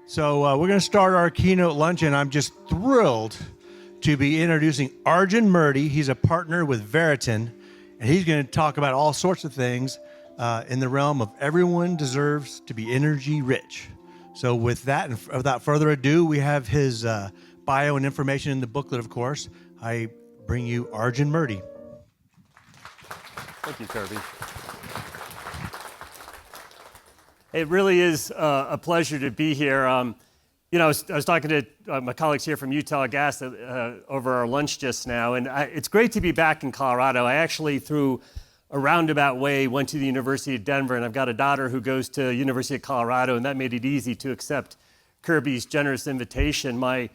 So we're going to start our keynote luncheon. I'm just thrilled to be introducing Arjun Murti. He's a partner with Veriten, and he's going to talk about all sorts of things in the realm of everyone deserves to be energy rich. So with that, and without further ado, we have his bio and information in the booklet, of course. I bring you Arjun Murti. Thank you, Kirby. It really is a pleasure to be here. I was talking to my colleagues here from Utah Gas over our lunch just now, and it's great to be back in Colorado. I actually, through a roundabout way, went to the University of Denver, and I've got a daughter who goes to University of Colorado, and that made it easy to accept Kirby's generous invitation. My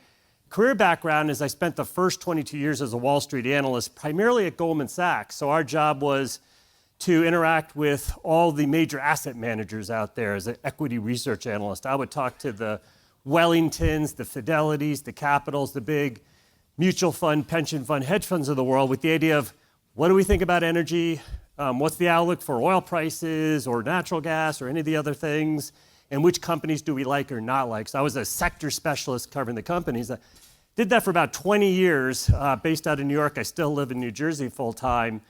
career background is I spent the first 22 years as a Wall Street analyst, primarily at Goldman Sachs. So our job was to interact with all the major asset managers out there as an equity research analyst. I would talk to the Wellingtons, the Fidelities, the Capitals, the big mutual fund, pension fund, hedge funds of the world with the idea of what do we think about energy, what's the outlook for oil prices or natural gas or any of the other things, and which companies do we like or not like. So I was a sector specialist covering the companies. I did that for about 20 years, based out of New York. I still live in New Jersey full time.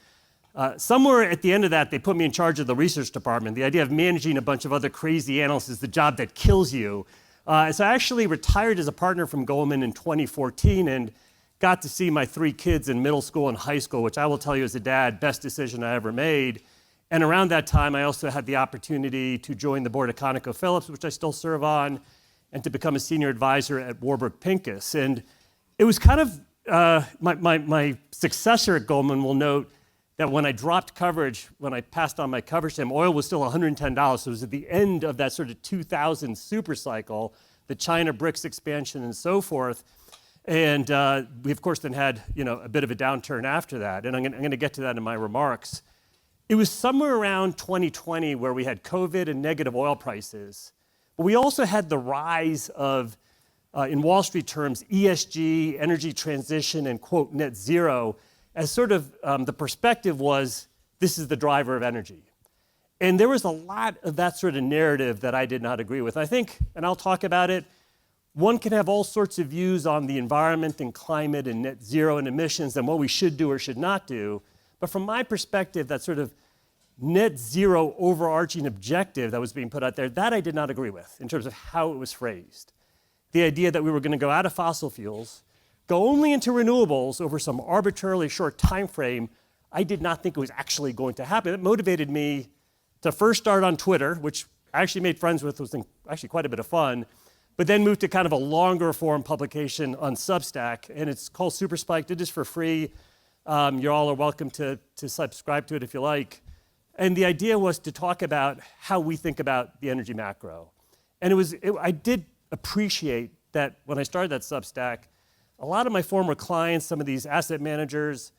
Somewhere at the end of that, they put me in charge of the research department. The idea of managing a bunch of other crazy analysts is the job that kills you. So I actually retired as a partner from Goldman in 2014 and got to see my 3 kids in middle school and high school, which I will tell you as a dad, best decision I ever made. And around that time, I also had the opportunity to join the board of ConocoPhillips, which I still serve on, and to become a senior advisor at Warburg Pincus. And it was kind of, my successor at Goldman will note that when I dropped coverage, when I passed on my coverage to him, oil was still $110. So it was at the end of that sort of 2000 super cycle, the China BRICS expansion and so forth. And we, of course, then had a bit of a downturn after that. And I'm going to get to that in my remarks. It was somewhere around 2020 where we had COVID and negative oil prices. But we also had the rise of, in Wall Street terms, ESG, energy transition, and, quote, net zero, as sort of the perspective was, this is the driver of energy. And there was a lot of that sort of narrative that I did not agree with. I think, and I'll talk about it, one can have all sorts of views on the environment and climate and net zero and emissions and what we should do or should not do. But from my perspective, that sort of net zero overarching objective that was being put out there, that I did not agree with in terms of how it was phrased. The idea that we were going to go out of fossil fuels, go only into renewables over some arbitrarily short time frame, I did not think it was actually going to happen. It motivated me to first start on Twitter, which I actually made friends with, was actually quite a bit of fun, but then moved to kind of a longer form publication on Substack, and it's called Super Spiked. It is for free. You all are welcome to subscribe to it if you like. And the idea was to talk about how we think about the energy macro. And I did appreciate that when I started that Substack, a lot of my former clients, some of these asset managers,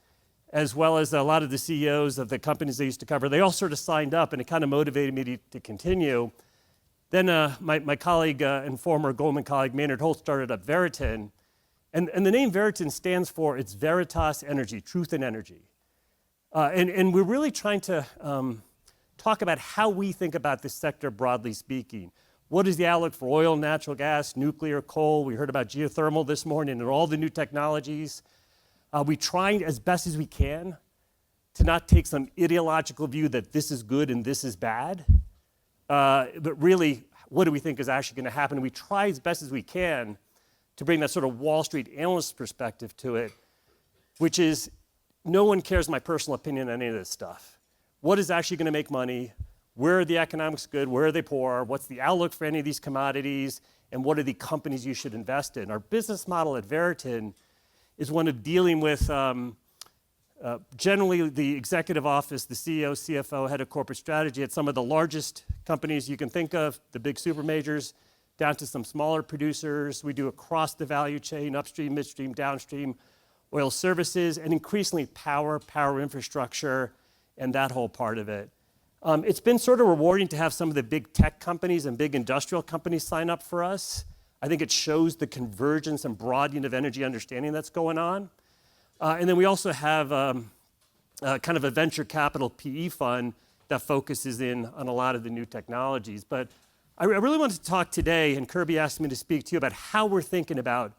as well as a lot of the CEOs of the companies they used to cover, they all sort of signed up, and it kind of motivated me to continue. Then my colleague and former Goldman colleague, Maynard Holt, started up Veriten. And the name Veriten stands for, it's Veritas Energy, truth and energy. And we're really trying to talk about how we think about this sector broadly speaking. What is the outlook for oil, natural gas, nuclear, coal? We heard about geothermal this morning and all the new technologies. We try as best as we can to not take some ideological view that this is good and this is bad. But really, what do we think is actually going to happen? And we try as best as we can to bring that sort of Wall Street analyst perspective to it, which is no one cares my personal opinion on any of this stuff. What is actually going to make money? Where are the economics good? Where are they poor? What's the outlook for any of these commodities? And what are the companies you should invest in? Our business model at Veriten is one of dealing with generally the executive office, the CEO, CFO, head of corporate strategy at some of the largest companies you can think of, the big super majors, down to some smaller producers. We do across the value chain, upstream, midstream, downstream, oil services, and increasingly power infrastructure, and that whole part of it. It's been sort of rewarding to have some of the big tech companies and big industrial companies sign up for us. I think it shows the convergence and broadening of energy understanding that's going on. And then we also have kind of a venture capital PE fund that focuses in on a lot of the new technologies. But I really wanted to talk today, and Kirby asked me to speak to you about how we're thinking about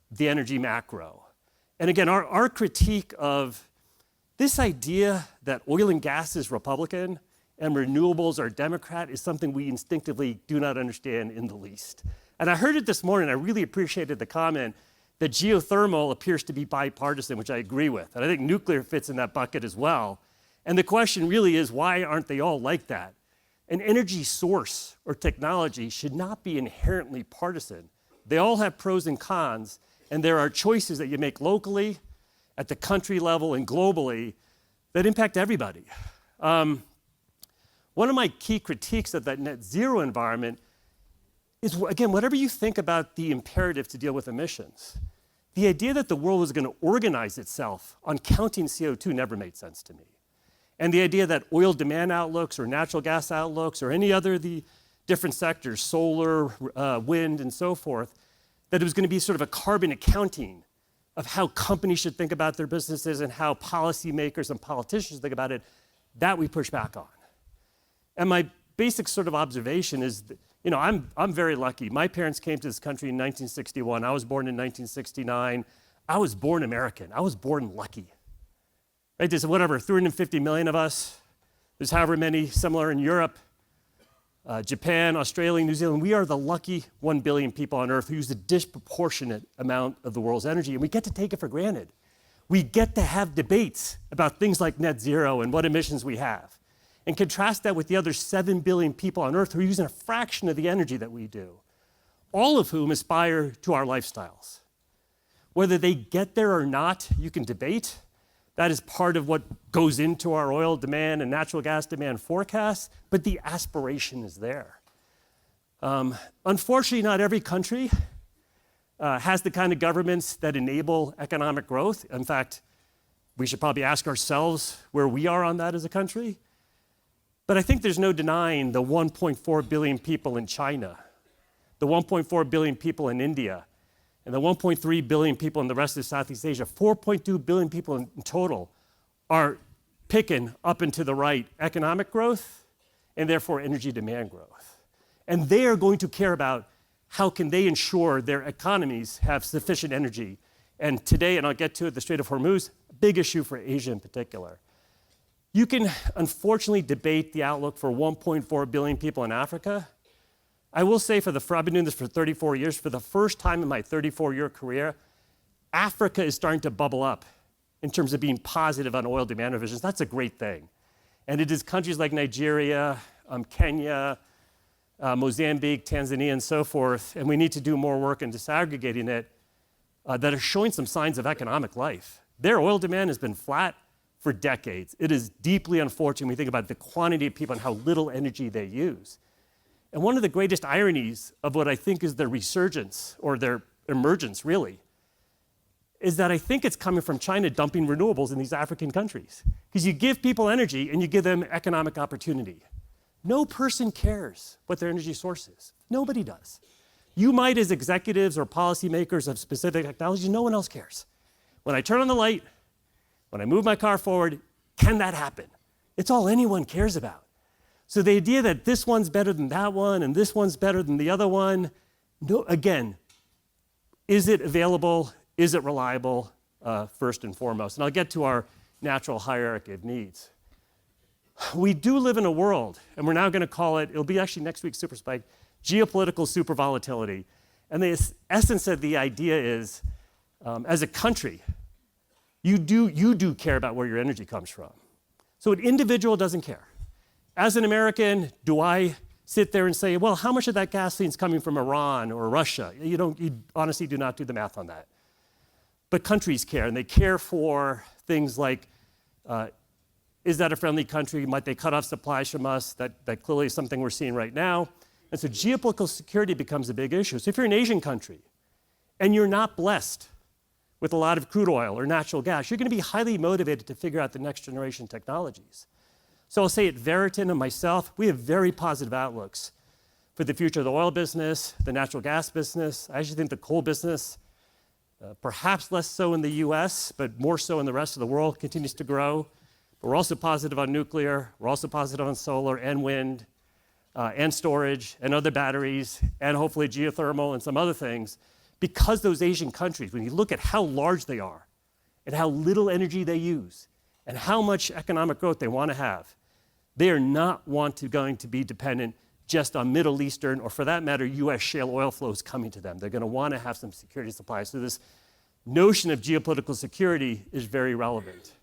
the energy macro. And again, our critique of this idea that oil and gas is Republican and renewables are Democrat is something we instinctively do not understand in the least. And I heard it this morning. I really appreciated the comment that geothermal appears to be bipartisan, which I agree with. And I think nuclear fits in that bucket as well. And the question really is, why aren't they all like that? An energy source or technology should not be inherently partisan. They all have pros and cons, and there are choices that you make locally, at the country level, and globally that impact everybody. One of my key critiques of that net zero environment is, again, whatever you think about the imperative to deal with emissions, the idea that the world was going to organize itself on counting CO2 never made sense to me. And the idea that oil demand outlooks or natural gas outlooks or any other of the different sectors, solar, wind, and so forth, that it was going to be sort of a carbon accounting of how companies should think about their businesses and how policymakers and politicians think about it, that we push back on. And my basic sort of observation is that, I'm very lucky. My parents came to this country in 1961. I was born in 1969. I was born American. I was born lucky. Right? There's 350 million of us. There's however many similar in Europe, Japan, Australia, New Zealand. We are the lucky 1 billion people on Earth who use a disproportionate amount of the world's energy, and we get to take it for granted. We get to have debates about things like net zero and what emissions we have. And contrast that with the other 7 billion people on Earth who are using a fraction of the energy that we do, all of whom aspire to our lifestyles. Whether they get there or not, you can debate. That is part of what goes into our oil demand and natural gas demand forecasts, but the aspiration is there. Unfortunately, not every country has the kind of governments that enable economic growth. In fact, we should probably ask ourselves where we are on that as a country. But I think there's no denying the 1.4 billion people in China, the 1.4 billion people in India, and the 1.3 billion people in the rest of Southeast Asia, 4.2 billion people in total, are picking up and to the right economic growth and therefore energy demand growth. And they are going to care about how can they ensure their economies have sufficient energy. And today, and I'll get to it, the Strait of Hormuz, a big issue for Asia in particular. You can unfortunately debate the outlook for 1.4 billion people in Africa. I will say I've been doing this for 34 years. For the first time in my 34-year career, Africa is starting to bubble up in terms of being positive on oil demand revisions. That's a great thing. And it is countries like Nigeria, Kenya, Mozambique, Tanzania, and so forth, and we need to do more work in disaggregating it, that are showing some signs of economic life. Their oil demand has been flat for decades. It is deeply unfortunate when we think about the quantity of people and how little energy they use. And one of the greatest ironies of what I think is their resurgence, or their emergence really, is that I think it's coming from China dumping renewables in these African countries. Because you give people energy and you give them economic opportunity. No person cares what their energy source is. Nobody does. You might, as executives or policymakers of specific technologies, no one else cares. When I turn on the light, when I move my car forward, can that happen? It's all anyone cares about. So the idea that this one's better than that one and this one's better than the other one, no, again, is it available? Is it reliable? First and foremost. And I'll get to our natural hierarchy of needs. We do live in a world, and we're now going to call it, it'll be actually next week's Super Spike, geopolitical super volatility. And the essence of the idea is, as a country, you do care about where your energy comes from. So an individual doesn't care. As an American, do I sit there and say, well, how much of that gasoline is coming from Iran or Russia? You honestly do not do the math on that. But countries care, and they care for things like, is that a friendly country? Might they cut off supplies from us? That clearly is something we're seeing right now. And so geopolitical security becomes a big issue. So if you're an Asian country and you're not blessed with a lot of crude oil or natural gas, you're going to be highly motivated to figure out the next generation technologies. So I'll say at Veriten and myself, we have very positive outlooks for the future of the oil business, the natural gas business. I actually think the coal business, perhaps less so in the US, but more so in the rest of the world, continues to grow. But we're also positive on nuclear. We're also positive on solar and wind. and storage and other batteries and hopefully geothermal and some other things, because those Asian countries, when you look at how large they are and how little energy they use and how much economic growth they want to have, they are not going to be dependent just on Middle Eastern, or for that matter, US shale oil flows coming to them. They're going to want to have some security supplies. So this notion of geopolitical security is very relevant.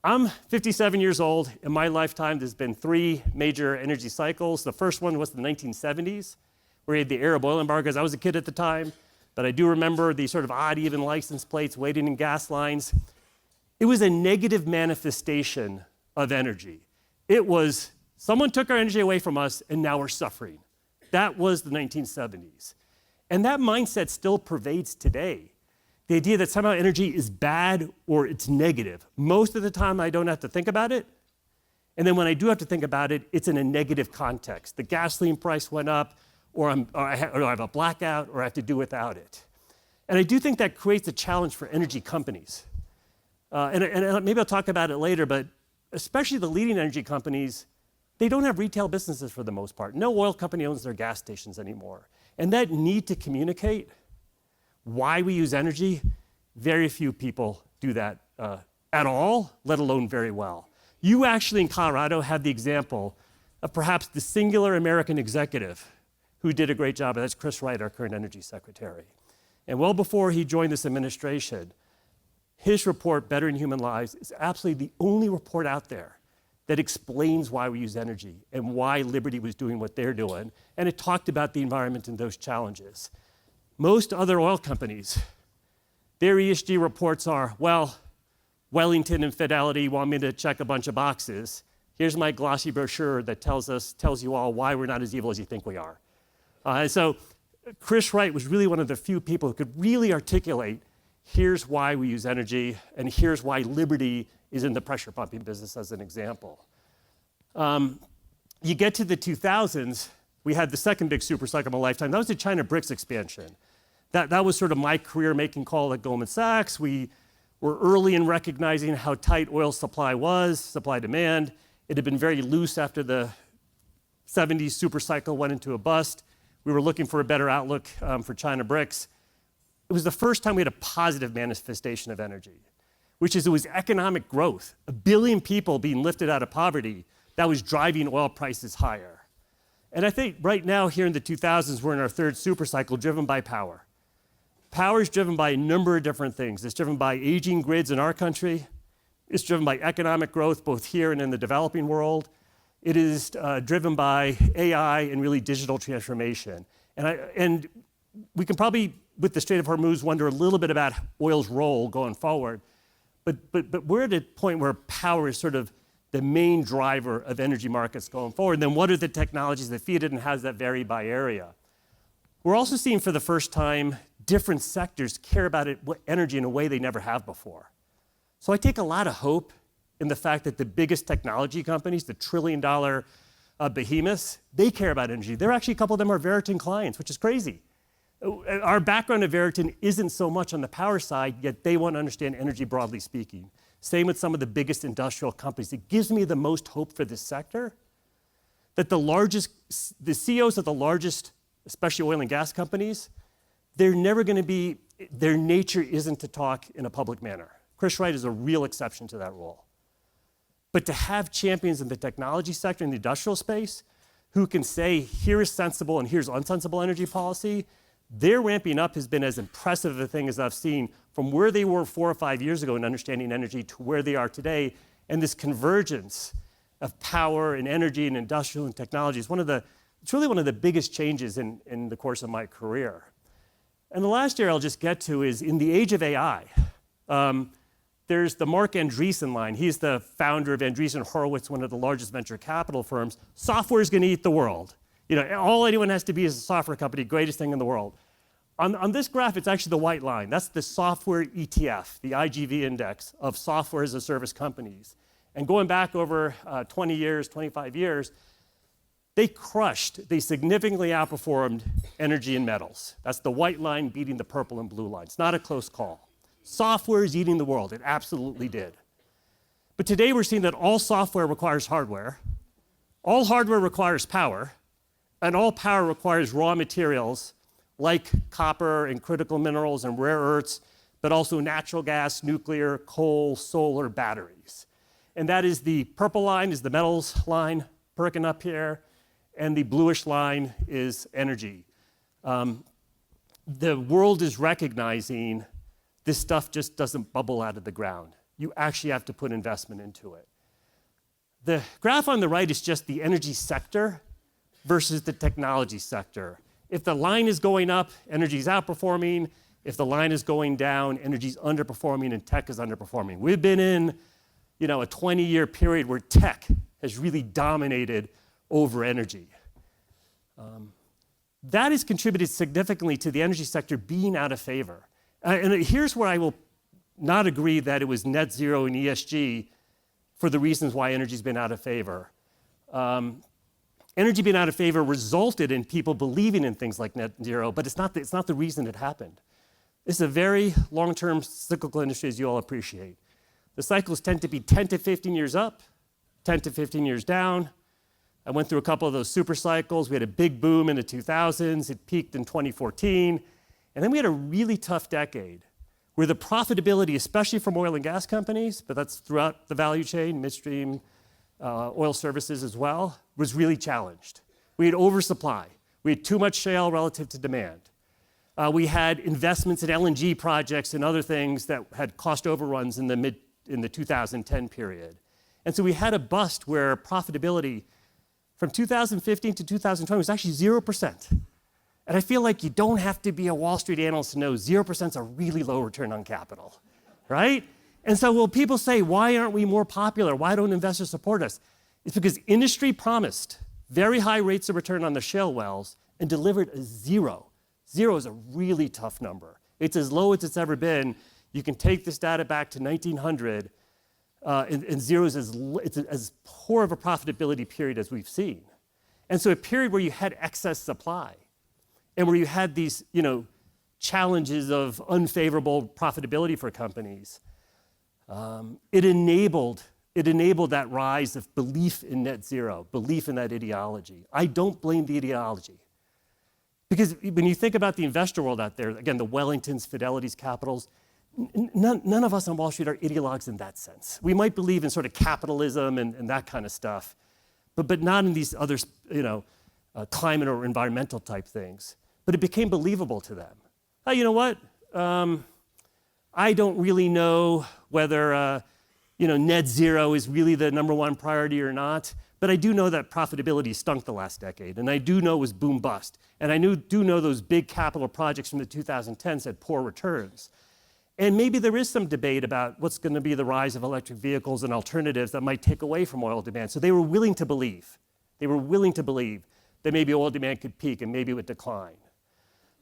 I'm 57 years old. In my lifetime, there's been 3 major energy cycles. The first one was the 1970s, where we had the Arab oil embargoes. I was a kid at the time, but I do remember the sort of odd even license plates waiting in gas lines. It was a negative manifestation of energy. It was, someone took our energy away from us, and now we're suffering. That was the 1970s. And that mindset still pervades today. The idea that somehow energy is bad or it's negative. Most of the time, I don't have to think about it. And then when I do have to think about it, it's in a negative context. The gasoline price went up, or I have a blackout, or I have to do without it. And I do think that creates a challenge for energy companies. And maybe I'll talk about it later, but especially the leading energy companies, they don't have retail businesses for the most part. No oil company owns their gas stations anymore. And that need to communicate why we use energy, very few people do that at all, let alone very well. You actually in Colorado have the example of perhaps the singular American executive who did a great job, and that's Chris Wright, our current energy secretary. And well before he joined this administration, his report, Bettering Human Lives, is absolutely the only report out there that explains why we use energy and why Liberty was doing what they're doing. And it talked about the environment and those challenges. Most other oil companies, their ESG reports are, well, Wellington and Fidelity want me to check a bunch of boxes. Here's my glossy brochure that tells you all why we're not as evil as you think we are. And so Chris Wright was really one of the few people who could really articulate, here's why we use energy, and here's why Liberty is in the pressure pumping business as an example. You get to the 2000s, we had the second big super cycle of my lifetime. That was the China BRICS expansion. That was sort of my career-making call at Goldman Sachs. We were early in recognizing how tight oil supply was, supply-demand. It had been very loose after the 70s super cycle went into a bust. We were looking for a better outlook for China BRICS. It was the first time we had a positive manifestation of energy, which is it was economic growth, 1 billion people being lifted out of poverty that was driving oil prices higher. And I think right now here in the 2000s, we're in our third super cycle driven by power. Power is driven by a number of different things. It's driven by aging grids in our country. It's driven by economic growth, both here and in the developing world. It is driven by AI and really digital transformation. And we can probably, with the Strait of Hormuz, wonder a little bit about oil's role going forward. But we're at a point where power is sort of the main driver of energy markets going forward. And then what are the technologies that feed it, and how does that vary by area? We're also seeing for the first time different sectors care about energy in a way they never have before. So I take a lot of hope in the fact that the biggest technology companies, the trillion-dollar behemoths, they care about energy. There are actually a couple of them are Veriten clients, which is crazy. Our background at Veriten isn't so much on the power side, yet they want to understand energy broadly speaking. Same with some of the biggest industrial companies. It gives me the most hope for this sector that the CEOs of the largest, especially oil and gas companies, they're never going to be, their nature isn't to talk in a public manner. Chris Wright is a real exception to that rule. But to have champions in the technology sector, in the industrial space, who can say, here is sensible and here's unsensible energy policy, their ramping up has been as impressive a thing as I've seen from where they were 4 or 5 years ago in understanding energy to where they are today. And this convergence of power and energy and industrial and technology is it's really one of the biggest changes in the course of my career. And the last area I'll just get to is in the age of AI. There's the Mark Andreessen line. He's the founder of Andreessen Horowitz, one of the largest venture capital firms. Software is going to eat the world. All anyone has to be is a software company, greatest thing in the world. On this graph, it's actually the white line. That's the software ETF, the IGV index of software as a service companies. And going back over 20 years, 25 years, they significantly outperformed energy and metals. That's the white line beating the purple and blue line. It's not a close call. Software is eating the world. It absolutely did. But today we're seeing that all software requires hardware. All hardware requires power, and all power requires raw materials like copper and critical minerals and rare earths, but also natural gas, nuclear, coal, solar, batteries. And that is the purple line is the metals line, perking up here, and the bluish line is energy. The world is recognizing this stuff just doesn't bubble out of the ground. You actually have to put investment into it. The graph on the right is just the energy sector versus the technology sector. If the line is going up, energy is outperforming. If the line is going down, energy is underperforming and tech is underperforming. We've been in a 20-year period where tech has really dominated over energy. That has contributed significantly to the energy sector being out of favor. And here's where I will not agree that it was net zero and ESG for the reasons why energy's been out of favor. Energy being out of favor resulted in people believing in things like net zero, but it's not the reason it happened. This is a very long-term cyclical industry, as you all appreciate. The cycles tend to be 10 to 15 years up, 10 to 15 years down. I went through a couple of those super cycles. We had a big boom in the 2000s. It peaked in 2014. And then we had a really tough decade where the profitability, especially from oil and gas companies, but that's throughout the value chain, midstream, oil services as well, was really challenged. We had oversupply. We had too much shale relative to demand. We had investments in LNG projects and other things that had cost overruns in the 2010 period. And so we had a bust where profitability from 2015 to 2020 was actually 0%. And I feel like you don't have to be a Wall Street analyst to know 0% is a really low return on capital, right? And so when people say, why aren't we more popular? Why don't investors support us? It's because industry promised very high rates of return on the shale wells and delivered a zero. Zero is a really tough number. It's as low as it's ever been. You can take this data back to 1900, and zero is as poor of a profitability period as we've seen. And so a period where you had excess supply and where you had these challenges of unfavorable profitability for companies, it enabled that rise of belief in net zero, belief in that ideology. I don't blame the ideology. Because when you think about the investor world out there, again, the Wellingtons, Fidelities, Capitals, none of us on Wall Street are ideologues in that sense. We might believe in sort of capitalism and that kind of stuff, but not in these other climate or environmental type things. But it became believable to them. Oh, you know what? I don't really know whether net zero is really the number one priority or not, but I do know that profitability stunk the last decade, and I do know it was boom bust. And I do know those big capital projects from the 2010s had poor returns. And maybe there is some debate about what's going to be the rise of electric vehicles and alternatives that might take away from oil demand. So they were willing to believe. They were willing to believe that maybe oil demand could peak and maybe it would decline.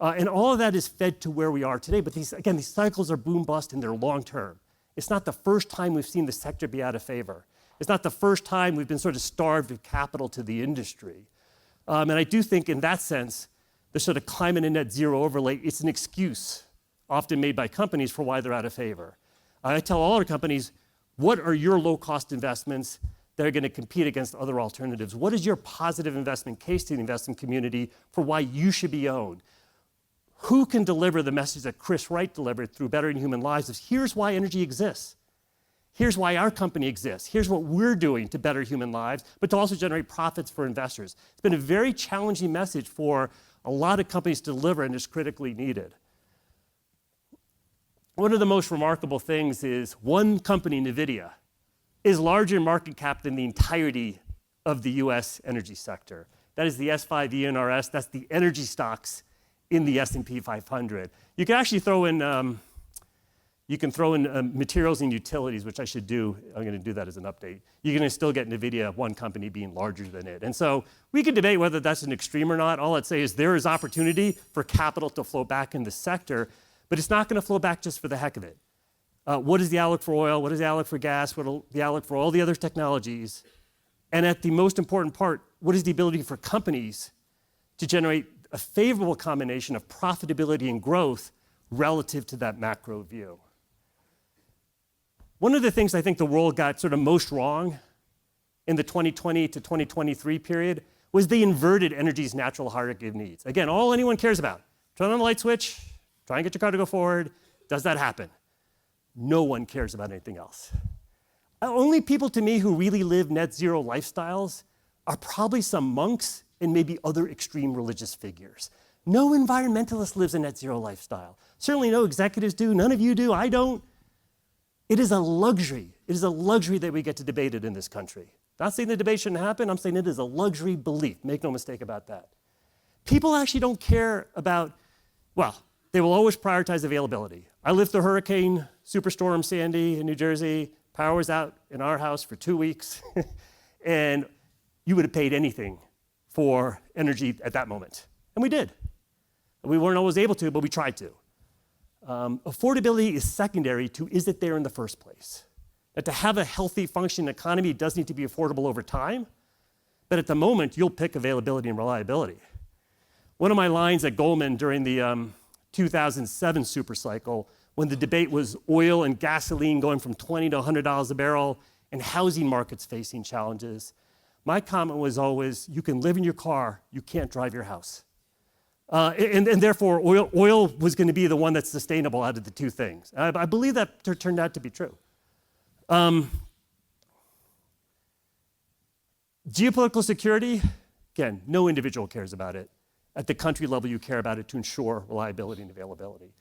And all of that is fed to where we are today. But these cycles are boom bust and they're long term. It's not the first time we've seen the sector be out of favor. It's not the first time we've been sort of starved of capital to the industry. And I do think in that sense, the sort of climate and net zero overlay, it's an excuse often made by companies for why they're out of favor. I tell all our companies, what are your low-cost investments that are going to compete against other alternatives? What is your positive investment case to the investment community for why you should be owned? Who can deliver the message that Chris Wright delivered through Bettering Human Lives of here's why energy exists. Here's why our company exists. Here's what we're doing to better human lives, but to also generate profits for investors. It's been a very challenging message for a lot of companies to deliver and is critically needed. One of the most remarkable things is one company, NVIDIA, is larger in market cap than the entirety of the US energy sector. That is the S5 ENRS, that's the energy stocks in the S&P 500. You can actually throw in, materials and utilities, which I should do. I'm going to do that as an update. You're going to still get NVIDIA, one company being larger than it. And so we can debate whether that's an extreme or not. All I'd say is there is opportunity for capital to flow back in the sector, but it's not going to flow back just for the heck of it. What is the outlook for oil? What is the outlook for gas? What is the outlook for all the other technologies? And at the most important part, what is the ability for companies to generate a favorable combination of profitability and growth relative to that macro view? One of the things I think the world got sort of most wrong in the 2020 to 2023 period was they inverted energy's natural hierarchy of needs. Again, all anyone cares about, turn on the light switch, try and get your car to go forward. Does that happen? No one cares about anything else. Only people to me who really live net zero lifestyles are probably some monks and maybe other extreme religious figures. No environmentalist lives a net zero lifestyle. Certainly no executives do, none of you do, I don't. It is a luxury. It is a luxury that we get to debate it in this country. Not saying the debate shouldn't happen, I'm saying it is a luxury belief. Make no mistake about that. People actually don't care about, well, they will always prioritize availability. I lived through Hurricane Superstorm Sandy in New Jersey. Power was out in our house for 2 weeks. And you would have paid anything for energy at that moment. And we did. We weren't always able to, but we tried to. Affordability is secondary to is it there in the first place? That to have a healthy functioning economy, it does need to be affordable over time. But at the moment, you'll pick availability and reliability. One of my lines at Goldman during the 2007 supercycle, when the debate was oil and gasoline going from $20 to $100 a barrel and housing markets facing challenges, my comment was always, you can live in your car, you can't drive your house. And therefore, oil was going to be the one that's sustainable out of the two things. I believe that turned out to be true. Geopolitical security, again, no individual cares about it. At the country level, you care about it to ensure reliability and availability.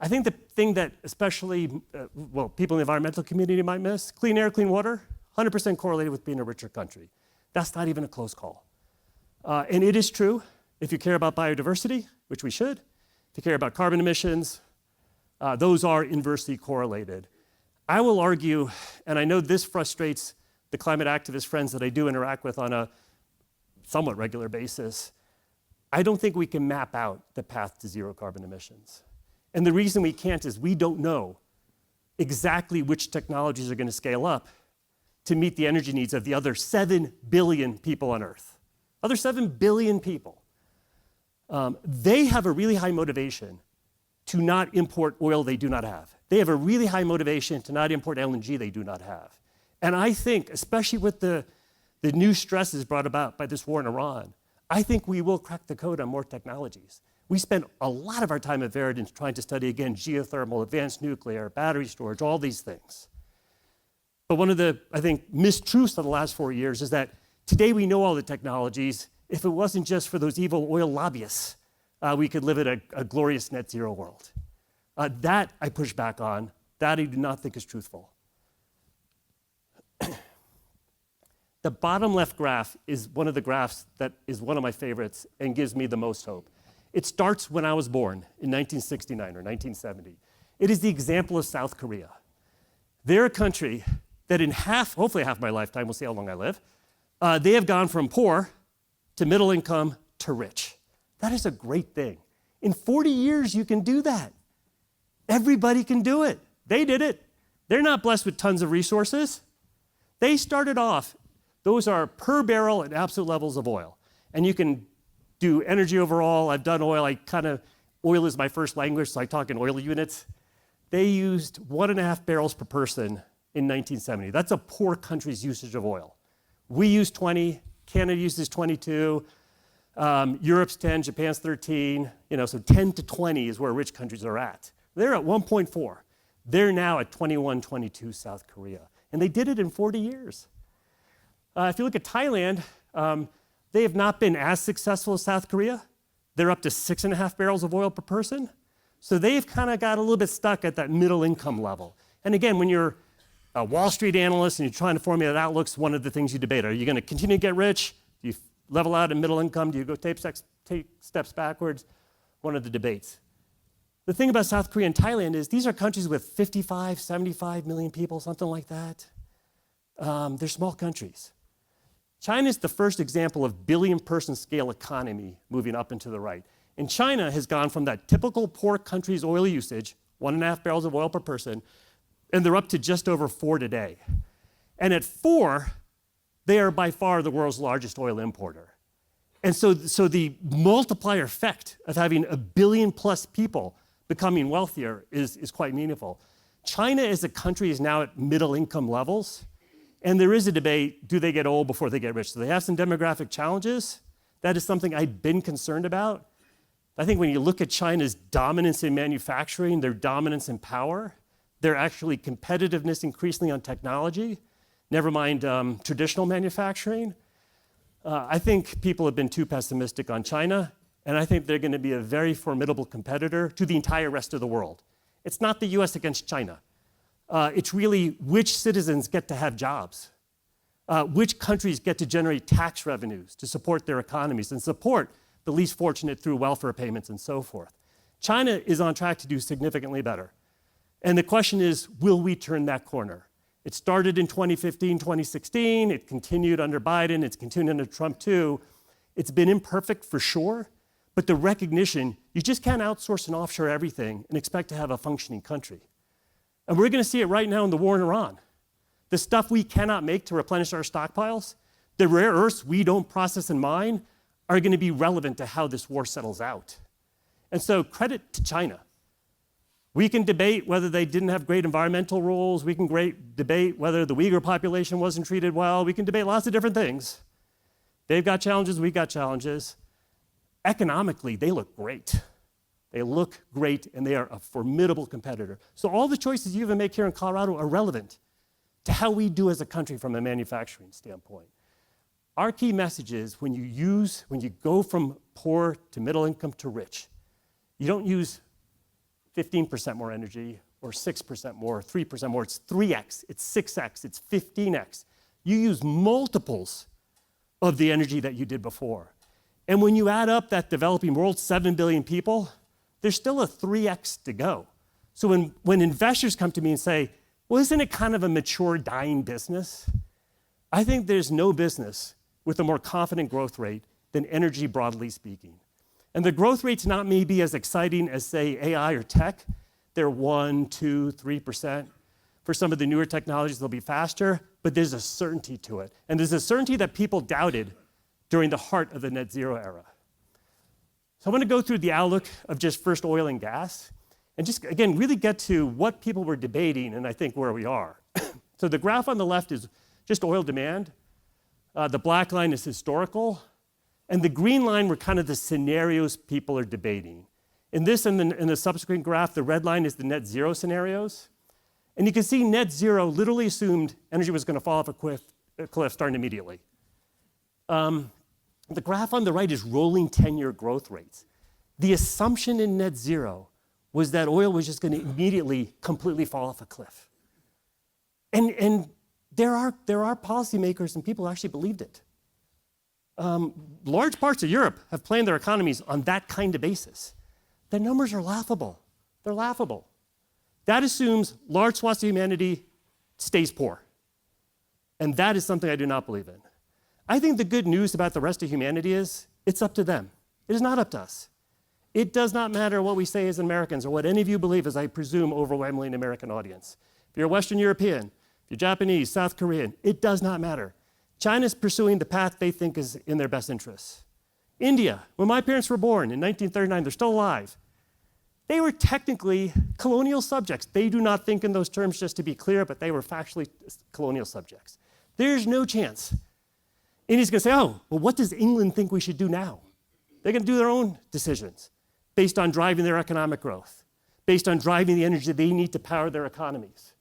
I think the thing that especially, people in the environmental community might miss, clean air, clean water, 100% correlated with being a richer country. That's not even a close call. And it is true, if you care about biodiversity, which we should, if you care about carbon emissions, those are inversely correlated. I will argue, and I know this frustrates the climate activist friends that I do interact with on a somewhat regular basis, I don't think we can map out the path to zero carbon emissions. And the reason we can't is we don't know exactly which technologies are going to scale up to meet the energy needs of the other 7 billion people on Earth. Other 7 billion people. They have a really high motivation to not import oil they do not have. They have a really high motivation to not import LNG they do not have. And I think, especially with the new stresses brought about by this war in Iran, I think we will crack the code on more technologies. We spend a lot of our time at Veriten trying to study, again, geothermal, advanced nuclear, battery storage, all these things. But one of the, I think, mistruths of the last 4 years is that today we know all the technologies. If it wasn't just for those evil oil lobbyists, we could live in a glorious net zero world. That I push back on. That I do not think is truthful. The bottom left graph is one of the graphs that is one of my favorites and gives me the most hope. It starts when I was born in 1969 or 1970. It is the example of South Korea. They're a country that in hopefully half my lifetime, we'll see how long I live, they have gone from poor to middle income to rich. That is a great thing. In 40 years, you can do that. Everybody can do it. They did it. They're not blessed with tons of resources. They started off, those are per barrel and absolute levels of oil. And you can do energy overall. I've done oil. Oil is my first language, so I talk in oil units. They used 1.5 barrels per person in 1970. That's a poor country's usage of oil. We use 20, Canada uses 22, Europe's 10, Japan's 13, so 10 to 20 is where rich countries are at. They're at 1.4. They're now at 21, 22, South Korea. And they did it in 40 years. If you look at Thailand, they have not been as successful as South Korea. They're up to 6.5 barrels of oil per person. So they've kind of got a little bit stuck at that middle income level. And again, when you're a Wall Street analyst and you're trying to formulate outlooks, one of the things you debate, are you going to continue to get rich? Do you level out in middle income? Do you go take steps backwards? One of the debates. The thing about South Korea and Thailand is these are countries with 55, 75 million people, something like that. They're small countries. China is the first example of billion-person scale economy moving up and to the right. And China has gone from that typical poor country's oil usage, 1.5 barrels of oil per person, and they're up to just over 4 today. And at 4, they are by far the world's largest oil importer. And so the multiplier effect of having 1 billion plus people becoming wealthier is quite meaningful. China as a country is now at middle income levels. And there is a debate, do they get old before they get rich? So they have some demographic challenges. That is something I've been concerned about. I think when you look at China's dominance in manufacturing, their dominance in power, their actually competitiveness increasingly on technology, never mind traditional manufacturing, I think people have been too pessimistic on China, and I think they're going to be a very formidable competitor to the entire rest of the world. It's not the US against China. It's really which citizens get to have jobs, which countries get to generate tax revenues to support their economies and support the least fortunate through welfare payments and so forth. China is on track to do significantly better. And the question is, will we turn that corner? It started in 2015, 2016. It continued under Biden. It's continued under Trump too. It's been imperfect for sure, but the recognition, you just can't outsource and offshore everything and expect to have a functioning country. And we're going to see it right now in the war in Iran. The stuff we cannot make to replenish our stockpiles, the rare earths we don't process and mine, are going to be relevant to how this war settles out. And so credit to China. We can debate whether they didn't have great environmental rules. We can debate whether the Uyghur population wasn't treated well. We can debate lots of different things. They've got challenges, we've got challenges. Economically, they look great. They look great, and they are a formidable competitor. So all the choices you even make here in Colorado are relevant to how we do as a country from a manufacturing standpoint. Our key message is when you go from poor to middle income to rich, you don't use 15% more energy or 6% more, or 3% more. It's 3x, it's 6x, it's 15x. You use multiples of the energy that you did before. And when you add up that developing world, 7 billion people, there's still a 3x to go. So when investors come to me and say, well, isn't it kind of a mature, dying business? I think there's no business with a more confident growth rate than energy, broadly speaking. And the growth rates not maybe as exciting as, say, AI or tech. They're 1, 2, 3%. For some of the newer technologies, they'll be faster, but there's a certainty to it. And there's a certainty that people doubted during the heart of the net zero era. So I want to go through the outlook of just first oil and gas, and just, again, really get to what people were debating and I think where we are. So the graph on the left is just oil demand. The black line is historical. And the green line were kind of the scenarios people are debating. In this and in the subsequent graph, the red line is the net zero scenarios. And you can see net zero literally assumed energy was going to fall off a cliff starting immediately. The graph on the right is rolling 10-year growth rates. The assumption in net zero was that oil was just going to immediately, completely fall off a cliff. And there are policymakers and people who actually believed it. Large parts of Europe have planned their economies on that kind of basis. The numbers are laughable. They're laughable. That assumes large swaths of humanity stays poor. And that is something I do not believe in. I think the good news about the rest of humanity is it's up to them. It is not up to us. It does not matter what we say as Americans or what any of you believe, as I presume overwhelmingly an American audience. If you're Western European, if you're Japanese, South Korean, it does not matter. China's pursuing the path they think is in their best interests. India, when my parents were born in 1939, they're still alive. They were technically colonial subjects. They do not think in those terms, just to be clear, but they were factually colonial subjects. There's no chance. India's going to say, oh, well, what does England think we should do now? They're going to do their own decisions based on driving their economic growth, based on driving the energy they need to power their economies.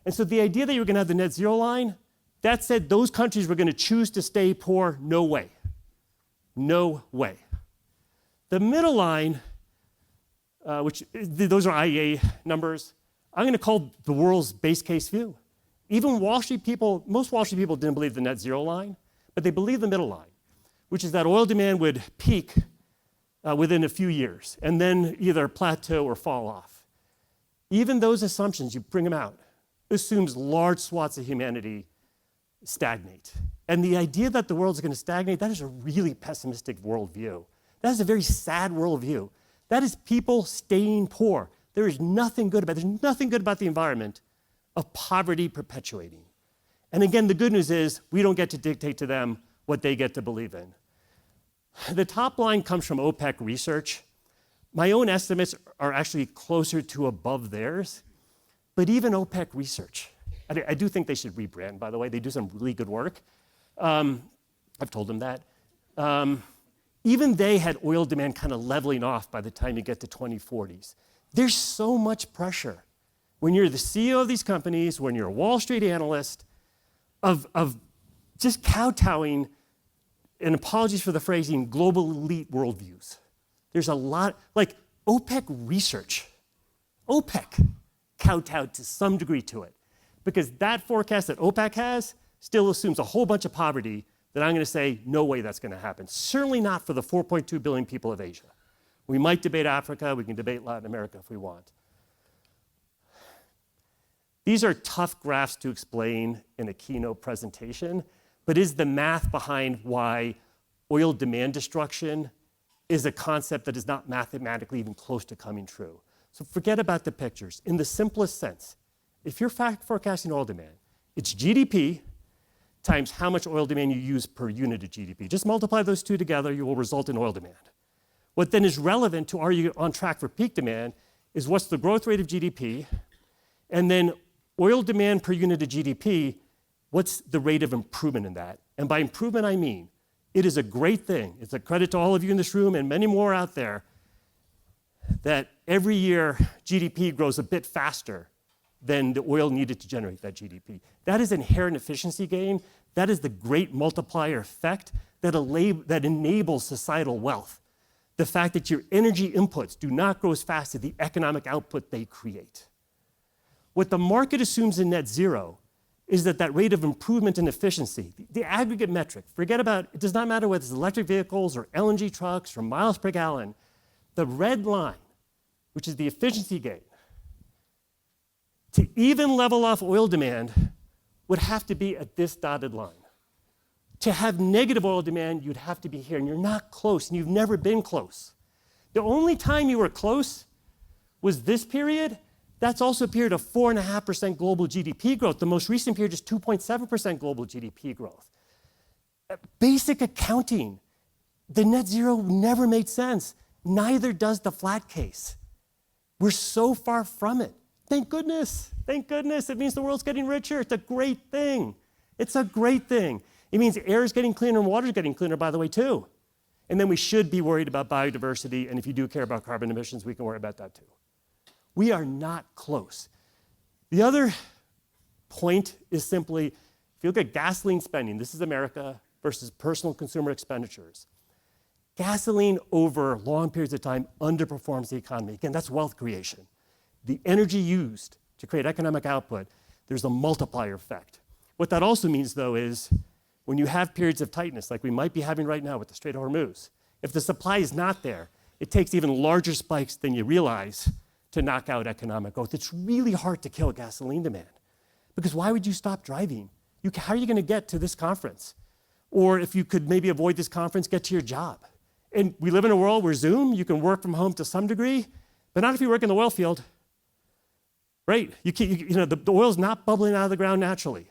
And so the idea that you're going to have the net zero line, that said those countries were going to choose to stay poor, no way. No way. The middle line, those are IEA numbers, I'm going to call the world's base case view. Even Wall Street people, most Wall Street people didn't believe the net zero line, but they believe the middle line, which is that oil demand would peak within a few years and then either plateau or fall off. Even those assumptions, you bring them out, assumes large swaths of humanity stagnate. And the idea that the world's going to stagnate, that is a really pessimistic worldview. That is a very sad worldview. That is people staying poor. There is nothing good about it. There's nothing good about the environment of poverty perpetuating. And again, the good news is we don't get to dictate to them what they get to believe in. The top line comes from OPEC research. My own estimates are actually closer to above theirs, but even OPEC research I do think they should rebrand, by the way. They do some really good work. I've told them that. Even they had oil demand kind of leveling off by the time you get to 2040s. There's so much pressure when you're the CEO of these companies, when you're a Wall Street analyst, of just kowtowing, and apologies for the phrasing, global elite worldviews. There's a lot, like OPEC research. OPEC kowtowed to some degree to it, because that forecast that OPEC has still assumes a whole bunch of poverty that I'm going to say, no way that's going to happen. Certainly not for the 4.2 billion people of Asia. We might debate Africa, we can debate Latin America if we want. These are tough graphs to explain in a keynote presentation, but is the math behind why oil demand destruction is a concept that is not mathematically even close to coming true. So forget about the pictures. In the simplest sense, if you're forecasting oil demand, it's GDP times how much oil demand you use per unit of GDP. Just multiply those two together, you will result in oil demand. What then is relevant to are you on track for peak demand is what's the growth rate of GDP, and then oil demand per unit of GDP, what's the rate of improvement in that? And by improvement, I mean, it is a great thing. It's a credit to all of you in this room and many more out there that every year GDP grows a bit faster than the oil needed to generate that GDP. That is inherent efficiency gain. That is the great multiplier effect that enables societal wealth. The fact that your energy inputs do not grow as fast as the economic output they create. What the market assumes in net zero is that that rate of improvement in efficiency, the aggregate metric, forget about, it does not matter whether it's electric vehicles or LNG trucks or miles per gallon, the red line, which is the efficiency gain, to even level off oil demand would have to be at this dotted line. To have negative oil demand, you'd have to be here, and you're not close, and you've never been close. The only time you were close was this period. That's also a period of 4.5% global GDP growth. The most recent period is 2.7% global GDP growth. Basic accounting, the net zero never made sense. Neither does the flat case. We're so far from it. Thank goodness. Thank goodness. It means the world's getting richer. It's a great thing. It's a great thing. It means air is getting cleaner and water is getting cleaner, by the way, too. And then we should be worried about biodiversity. And if you do care about carbon emissions, we can worry about that, too. We are not close. The other point is simply, if you look at gasoline spending, this is America versus personal consumer expenditures. Gasoline over long periods of time underperforms the economy. Again, that's wealth creation. The energy used to create economic output, there's a multiplier effect. What that also means, though, is when you have periods of tightness, like we might be having right now with the Strait of Hormuz, if the supply is not there, it takes even larger spikes than you realize to knock out economic growth. It's really hard to kill gasoline demand, because why would you stop driving? How are you going to get to this conference? Or if you could maybe avoid this conference, get to your job. And we live in a world where Zoom, you can work from home to some degree, but not if you work in the oil field. Right? The oil's not bubbling out of the ground naturally.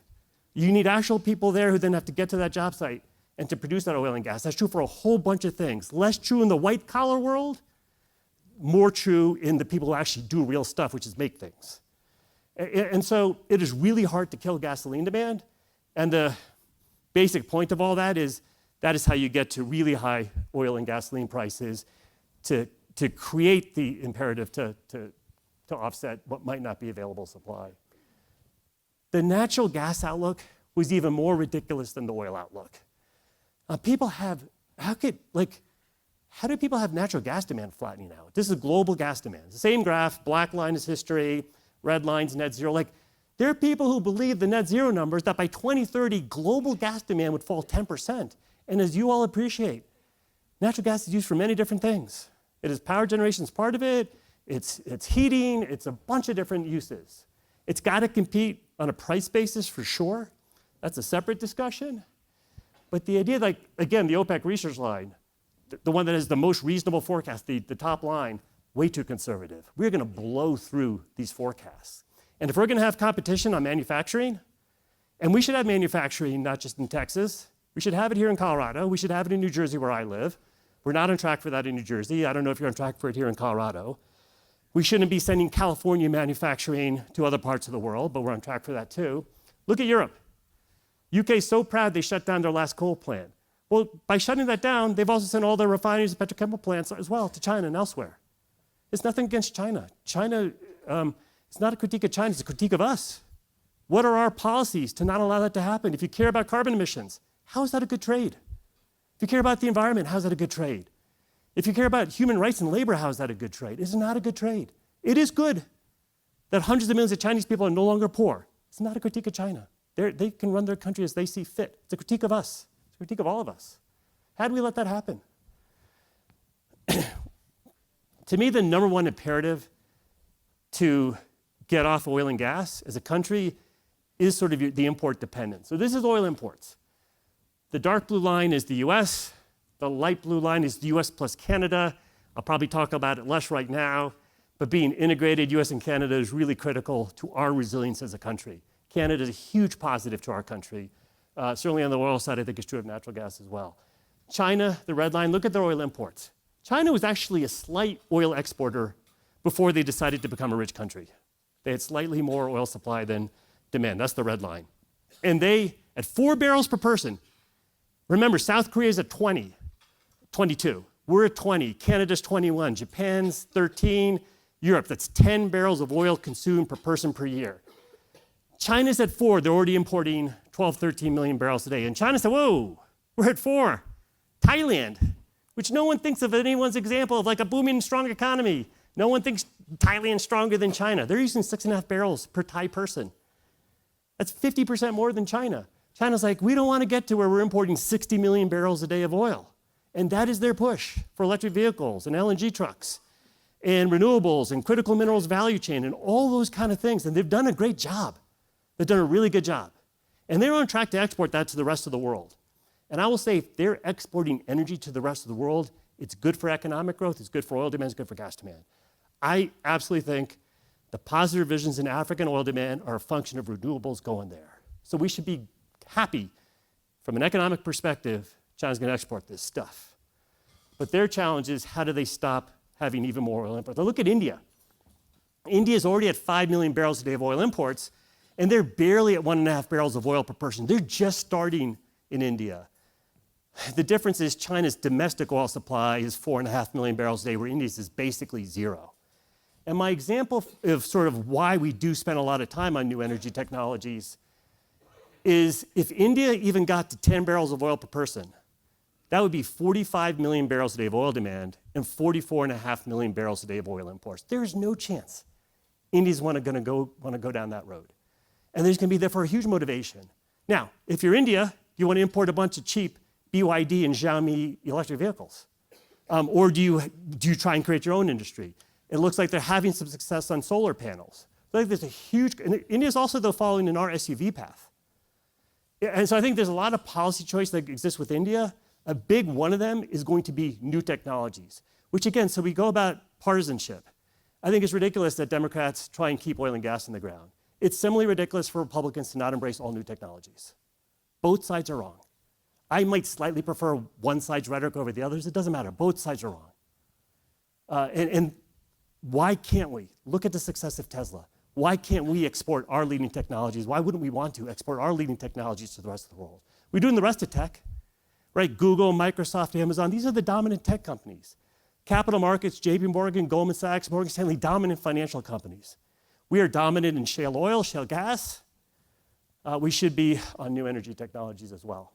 You need actual people there who then have to get to that job site and to produce that oil and gas. That's true for a whole bunch of things. Less true in the white collar world, more true in the people who actually do real stuff, which is make things. And so it is really hard to kill gasoline demand. And the basic point of all that is how you get to really high oil and gasoline prices to create the imperative to offset what might not be available supply. The natural gas outlook was even more ridiculous than the oil outlook. How do people have natural gas demand flattening out? This is global gas demand. The same graph, black line is history, red line's net zero. There are people who believe the net zero numbers that by 2030, global gas demand would fall 10%. And as you all appreciate, natural gas is used for many different things. It is power generation is part of it. It's heating. It's a bunch of different uses. It's got to compete on a price basis for sure. That's a separate discussion. But the idea, again, the OPEC research line, the one that has the most reasonable forecast, the top line, way too conservative. We're going to blow through these forecasts. And if we're going to have competition on manufacturing, and we should have manufacturing not just in Texas, we should have it here in Colorado, we should have it in New Jersey where I live. We're not on track for that in New Jersey. I don't know if you're on track for it here in Colorado. We shouldn't be sending California manufacturing to other parts of the world, but we're on track for that too. Look at Europe. UK is so proud they shut down their last coal plant. Well, by shutting that down, they've also sent all their refineries and petrochemical plants as well to China and elsewhere. It's nothing against China. China, it's not a critique of China, it's a critique of us. What are our policies to not allow that to happen? If you care about carbon emissions, how is that a good trade? If you care about the environment, how is that a good trade? If you care about human rights and labor, how is that a good trade? It's not a good trade. It is good that hundreds of millions of Chinese people are no longer poor. It's not a critique of China. They can run their country as they see fit. It's a critique of us. It's a critique of all of us. How do we let that happen? To me, the number one imperative to get off oil and gas as a country is sort of the import dependence. So this is oil imports. The dark blue line is the US. The light blue line is the US plus Canada. I'll probably talk about it less right now, but being integrated, US and Canada is really critical to our resilience as a country. Canada is a huge positive to our country. Certainly on the oil side, I think it's true of natural gas as well. China, the red line, look at their oil imports. China was actually a slight oil exporter before they decided to become a rich country. They had slightly more oil supply than demand. That's the red line. And they, at 4 barrels per person, remember, South Korea's at 22. We're at 20. Canada's 21. Japan's 13. Europe, that's 10 barrels of oil consumed per person per year. China's at 4. They're already importing 12, 13 million barrels a day. And China said, whoa, we're at 4. Thailand, which no one thinks of as anyone's example of like a booming, strong economy. No one thinks Thailand's stronger than China. They're using 6.5 barrels per Thai person. That's 50% more than China. China's like, we don't want to get to where we're importing 60 million barrels a day of oil. And that is their push for electric vehicles and LNG trucks and renewables and critical minerals value chain and all those kind of things. And they've done a great job. They've done a really good job. And they're on track to export that to the rest of the world. And I will say, if they're exporting energy to the rest of the world, it's good for economic growth, it's good for oil demand, it's good for gas demand. I absolutely think the positive revisions in African oil demand are a function of renewables going there. So we should be happy from an economic perspective, China's going to export this stuff. But their challenge is, how do they stop having even more oil imports? Now look at India. India is already at 5 million barrels a day of oil imports, and they're barely at 1.5 barrels of oil per person. They're just starting in India. The difference is China's domestic oil supply is 4.5 million barrels a day, where India's is basically 0. And my example of sort of why we do spend a lot of time on new energy technologies is if India even got to 10 barrels of oil per person, that would be 45 million barrels a day of oil demand and 44.5 million barrels a day of oil imports. There's no chance India's going to go down that road. And there's going to be therefore a huge motivation. Now, if you're India, you want to import a bunch of cheap BYD and Xiaomi electric vehicles. Or do you try and create your own industry? It looks like they're having some success on solar panels. I think there's a huge, and India's also though following in our SUV path. And so I think there's a lot of policy choice that exists with India. A big one of them is going to be new technologies, which again, so we go about partisanship. I think it's ridiculous that Democrats try and keep oil and gas in the ground. It's similarly ridiculous for Republicans to not embrace all new technologies. Both sides are wrong. I might slightly prefer one side's rhetoric over the others. It doesn't matter. Both sides are wrong. And why can't we? Look at the success of Tesla. Why can't we export our leading technologies? Why wouldn't we want to export our leading technologies to the rest of the world? We do in the rest of tech, right? Google, Microsoft, Amazon, these are the dominant tech companies. Capital markets, JP Morgan, Goldman Sachs, Morgan Stanley, dominant financial companies. We are dominant in shale oil, shale gas. We should be on new energy technologies as well.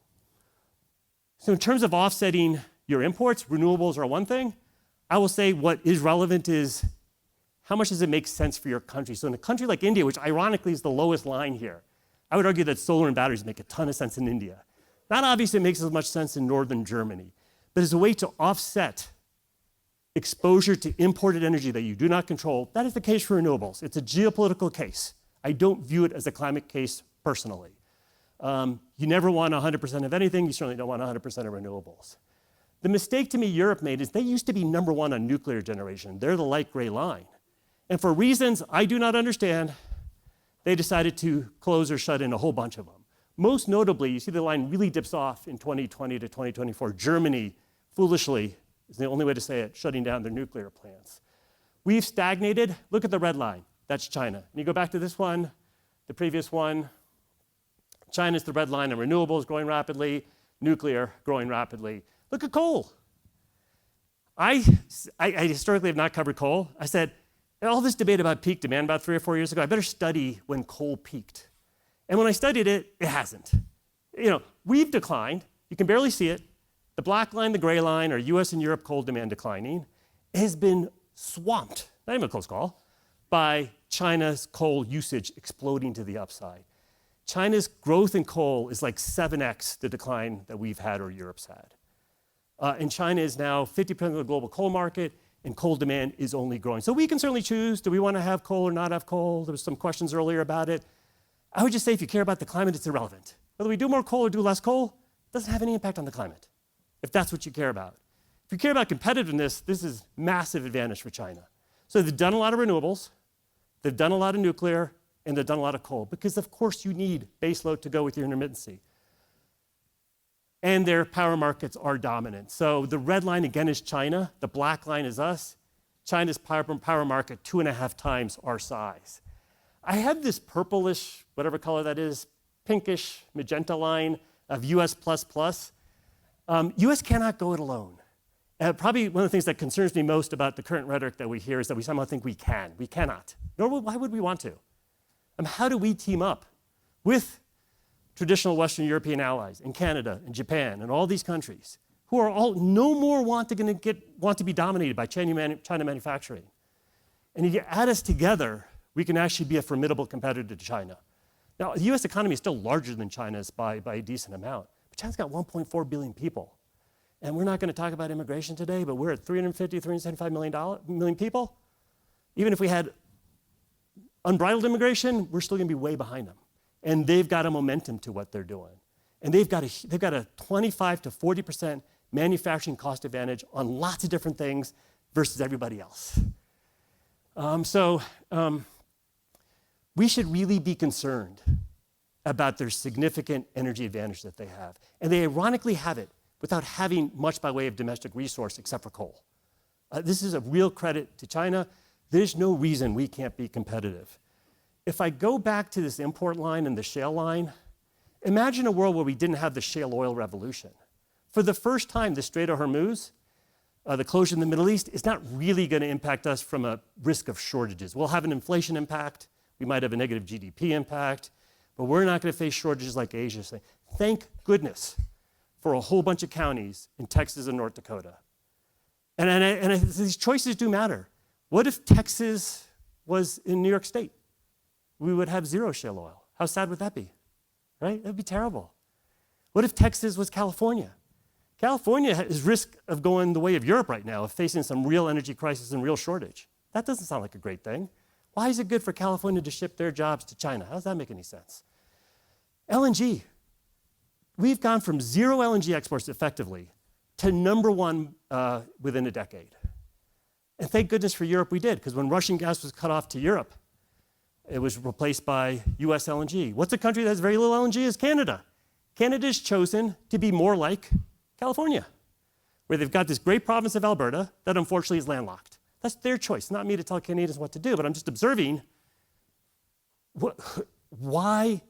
So in terms of offsetting your imports, renewables are one thing. I will say what is relevant is how much does it make sense for your country? So in a country like India, which ironically is the lowest line here, I would argue that solar and batteries make a ton of sense in India. Not obviously it makes as much sense in northern Germany, but as a way to offset exposure to imported energy that you do not control, that is the case for renewables. It's a geopolitical case. I don't view it as a climate case personally. You never want 100% of anything. You certainly don't want 100% of renewables. The mistake to me Europe made is they used to be number one on nuclear generation. They're the light gray line. And for reasons I do not understand, they decided to close or shut in a whole bunch of them. Most notably, you see the line really dips off in 2020 to 2024. Germany, foolishly, is the only way to say it, shutting down their nuclear plants. We've stagnated. Look at the red line. That's China. And you go back to this one, the previous one. China's the red line, and renewables growing rapidly, nuclear growing rapidly. Look at coal. I historically have not covered coal. I said, all this debate about peak demand about 3 or 4 years ago, I better study when coal peaked. And when I studied it, it hasn't. We've declined. You can barely see it. The black line, the gray line, are US and Europe coal demand declining. It has been swamped, not even a close call, by China's coal usage exploding to the upside. China's growth in coal is like 7x the decline that we've had or Europe's had. And China is now 50% of the global coal market, and coal demand is only growing. So we can certainly choose, do we want to have coal or not have coal? There was some questions earlier about it. I would just say if you care about the climate, it's irrelevant. Whether we do more coal or do less coal doesn't have any impact on the climate, if that's what you care about. If you care about competitiveness, this is massive advantage for China. So they've done a lot of renewables, they've done a lot of nuclear, and they've done a lot of coal, because of course you need baseload to go with your intermittency. And their power markets are dominant. So the red line again is China, the black line is us. China's power market 2.5 times our size. I have this purplish, whatever color that is, pinkish, magenta line of US++. US cannot go it alone. Probably one of the things that concerns me most about the current rhetoric that we hear is that we somehow think we can. We cannot. Why would we want to? How do we team up with traditional Western European allies in Canada and Japan and all these countries who are all no more want to be dominated by China manufacturing? And you add us together, we can actually be a formidable competitor to China. Now, the US economy is still larger than China's by a decent amount, but China's got 1.4 billion people. And we're not going to talk about immigration today, but we're at 350, 375 million people. Even if we had unbridled immigration, we're still going to be way behind them. And they've got a momentum to what they're doing. And they've got a 25 to 40% manufacturing cost advantage on lots of different things versus everybody else. We should really be concerned about their significant energy advantage that they have. And they ironically have it without having much by way of domestic resource except for coal. This is a real credit to China. There's no reason we can't be competitive. If I go back to this import line and the shale line, imagine a world where we didn't have the shale oil revolution. For the first time, the Strait of Hormuz, the closure in the Middle East, is not really going to impact us from a risk of shortages. We'll have an inflation impact. We might have a negative GDP impact, but we're not going to face shortages like Asia. Thank goodness for a whole bunch of counties in Texas and North Dakota. And these choices do matter. What if Texas was in New York State? We would have zero shale oil. How sad would that be? Right? That would be terrible. What if Texas was California? California is risk of going the way of Europe right now, of facing some real energy crisis and real shortage. That doesn't sound like a great thing. Why is it good for California to ship their jobs to China? How does that make any sense? LNG. We've gone from zero LNG exports effectively to number one within a decade. And thank goodness for Europe we did, because when Russian gas was cut off to Europe, it was replaced by US LNG. What's a country that has very little LNG? Is Canada. Canada's chosen to be more like California, where they've got this great province of Alberta that unfortunately is landlocked. That's their choice, not me to tell Canadians what to do, but I'm just observing why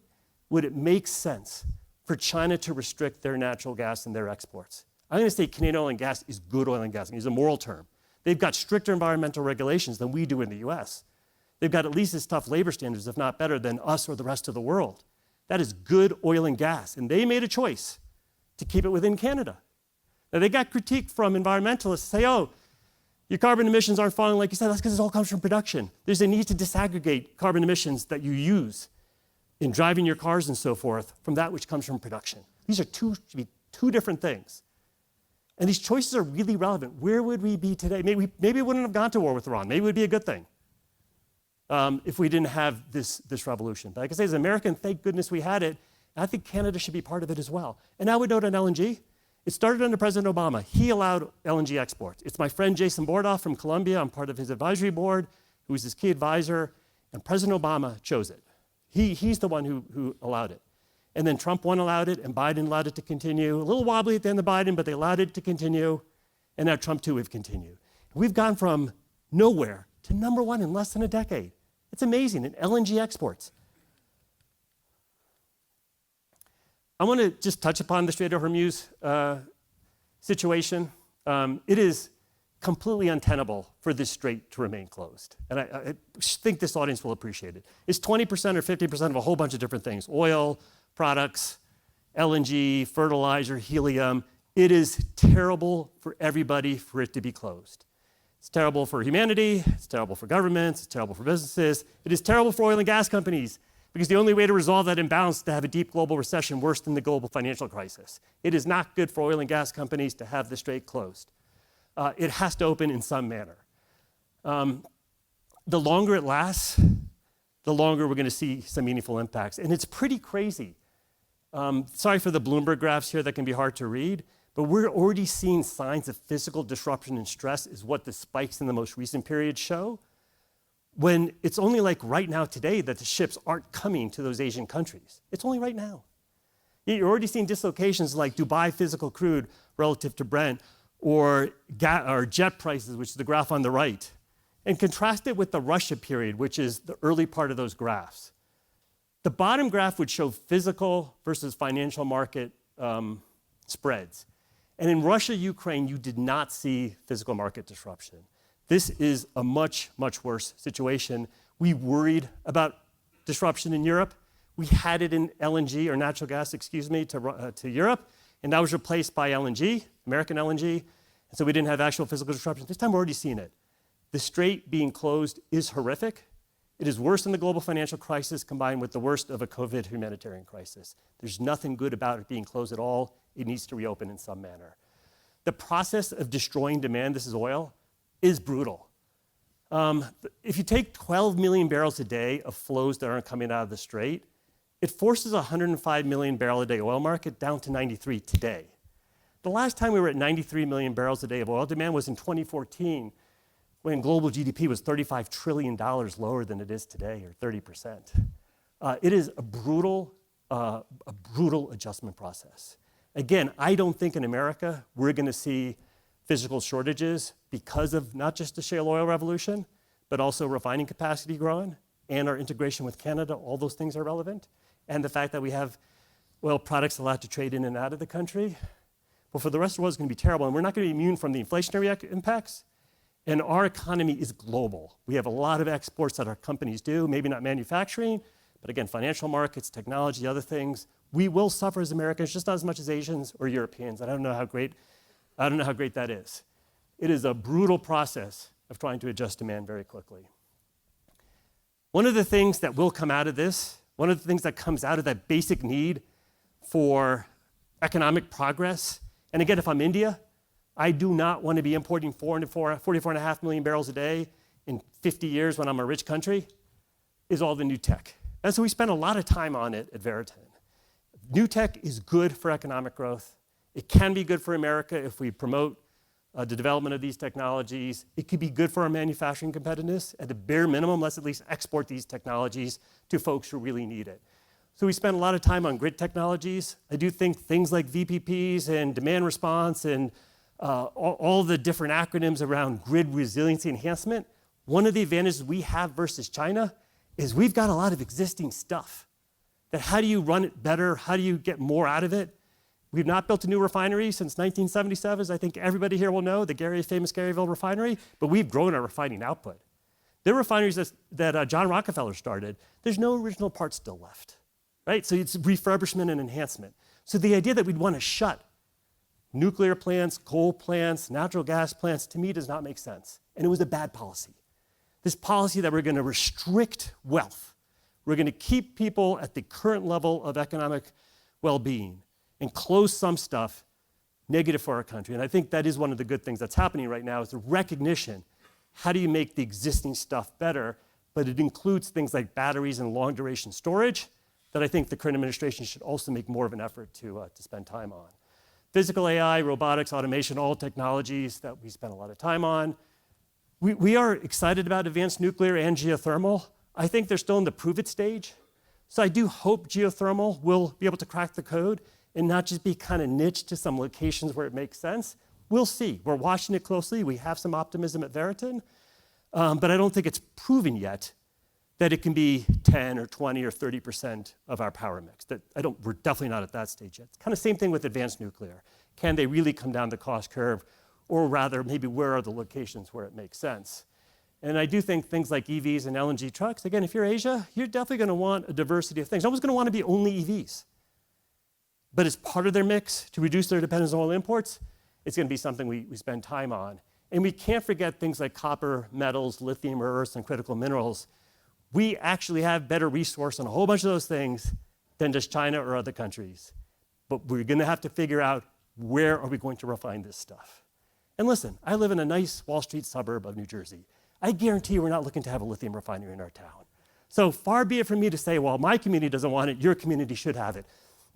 would it make sense for China to restrict their natural gas and their exports? I'm going to say Canadian oil and gas is good oil and gas. It's a moral term. They've got stricter environmental regulations than we do in the US. They've got at least as tough labor standards, if not better, than us or the rest of the world. That is good oil and gas. And they made a choice to keep it within Canada. Now, they got critique from environmentalists say, oh, your carbon emissions aren't falling like you said. That's because it all comes from production. There's a need to disaggregate carbon emissions that you use in driving your cars and so forth from that which comes from production. These are should be two different things. And these choices are really relevant. Where would we be today? Maybe we wouldn't have gone to war with Iran. Maybe it would be a good thing if we didn't have this revolution. But like I say, as an American, thank goodness we had it. And I think Canada should be part of it as well. And I would note on LNG, it started under President Obama. He allowed LNG exports. It's my friend Jason Bordoff from Colombia. I'm part of his advisory board, who's his key advisor. And President Obama chose it. He's the one who allowed it. And then Trump one allowed it, and Biden allowed it to continue. A little wobbly at the end of Biden, but they allowed it to continue. And now Trump too have continued. We've gone from nowhere to number one in less than a decade. It's amazing, in LNG exports. I want to just touch upon the Strait of Hormuz situation. It is completely untenable for this strait to remain closed. And I think this audience will appreciate it. It's 20% or 50% of a whole bunch of different things: oil, products, LNG, fertilizer, helium. It is terrible for everybody for it to be closed. It's terrible for humanity, it's terrible for governments, it's terrible for businesses. It is terrible for oil and gas companies, because the only way to resolve that imbalance is to have a deep global recession worse than the global financial crisis. It is not good for oil and gas companies to have the strait closed. It has to open in some manner. The longer it lasts, the longer we're going to see some meaningful impacts. And it's pretty crazy. Sorry for the Bloomberg graphs here that can be hard to read, but we're already seeing signs of physical disruption and stress is what the spikes in the most recent period show, when it's only like right now today that the ships aren't coming to those Asian countries. It's only right now. You're already seeing dislocations like Dubai physical crude relative to Brent, or jet prices, which is the graph on the right, and contrast it with the Russia period, which is the early part of those graphs. The bottom graph would show physical versus financial market spreads. And in Russia, Ukraine, you did not see physical market disruption. This is a much, much worse situation. We worried about disruption in Europe. We had it in LNG, or natural gas, to Europe, and that was replaced by LNG, American LNG, and so we didn't have actual physical disruption. This time we're already seeing it. The strait being closed is horrific. It is worse than the global financial crisis combined with the worst of a COVID humanitarian crisis. There's nothing good about it being closed at all. It needs to reopen in some manner. The process of destroying demand, this is oil, is brutal. If you take 12 million barrels a day of flows that aren't coming out of the strait, it forces a 105 million barrel a day oil market down to 93 today. The last time we were at 93 million barrels a day of oil demand was in 2014, when global GDP was $35 trillion lower than it is today, or 30%. It is a brutal adjustment process. Again, I don't think in America we're going to see physical shortages because of not just the shale oil revolution, but also refining capacity growing and our integration with Canada. All those things are relevant. And the fact that we have oil products allowed to trade in and out of the country. But for the rest of the world, it's going to be terrible. And we're not going to be immune from the inflationary impacts. And our economy is global. We have a lot of exports that our companies do, maybe not manufacturing, but again, financial markets, technology, other things. We will suffer as Americans just not as much as Asians or Europeans. And I don't know how great that is. It is a brutal process of trying to adjust demand very quickly. One of the things that will come out of this, one of the things that comes out of that basic need for economic progress, and again, if I'm India, I do not want to be importing 44.5 million barrels a day in 50 years when I'm a rich country, is all the new tech. And so we spend a lot of time on it at Veriten. New tech is good for economic growth. It can be good for America if we promote the development of these technologies. It could be good for our manufacturing competitiveness. At the bare minimum, let's at least export these technologies to folks who really need it. So we spend a lot of time on grid technologies. I do think things like VPPs and demand response and all the different acronyms around grid resiliency enhancement, one of the advantages we have versus China is we've got a lot of existing stuff. That how do you run it better? How do you get more out of it? We've not built a new refinery since 1977, as I think everybody here will know, the famous Garyville refinery, but we've grown our refining output. There are refineries that John Rockefeller started. There's no original parts still left, right? So it's refurbishment and enhancement. So the idea that we'd want to shut nuclear plants, coal plants, natural gas plants, to me does not make sense. And it was a bad policy. This policy that we're going to restrict wealth. We're going to keep people at the current level of economic well-being and close some stuff negative for our country. And I think that is one of the good things that's happening right now is the recognition. How do you make the existing stuff better? But it includes things like batteries and long duration storage that I think the current administration should also make more of an effort to spend time on. Physical AI, robotics, automation, all technologies that we spend a lot of time on. We are excited about advanced nuclear and geothermal. I think they're still in the prove it stage. So I do hope geothermal will be able to crack the code and not just be kind of niched to some locations where it makes sense. We'll see. We're watching it closely. We have some optimism at Veriten. but I don't think it's proven yet that it can be 10 or 20 or 30% of our power mix. We're definitely not at that stage yet. It's kind of same thing with advanced nuclear. Can they really come down the cost curve? Or rather, maybe where are the locations where it makes sense? And I do think things like EVs and LNG trucks, again, if you're Asia, you're definitely going to want a diversity of things. No one's going to want to be only EVs. But as part of their mix to reduce their dependence on oil imports, it's going to be something we spend time on. And we can't forget things like copper, metals, lithium, rare earths, and critical minerals. We actually have better resource on a whole bunch of those things than just China or other countries. But we're going to have to figure out where are we going to refine this stuff. And listen, I live in a nice Wall Street suburb of New Jersey. I guarantee we're not looking to have a lithium refinery in our town. So far be it from me to say, well, my community doesn't want it, your community should have it.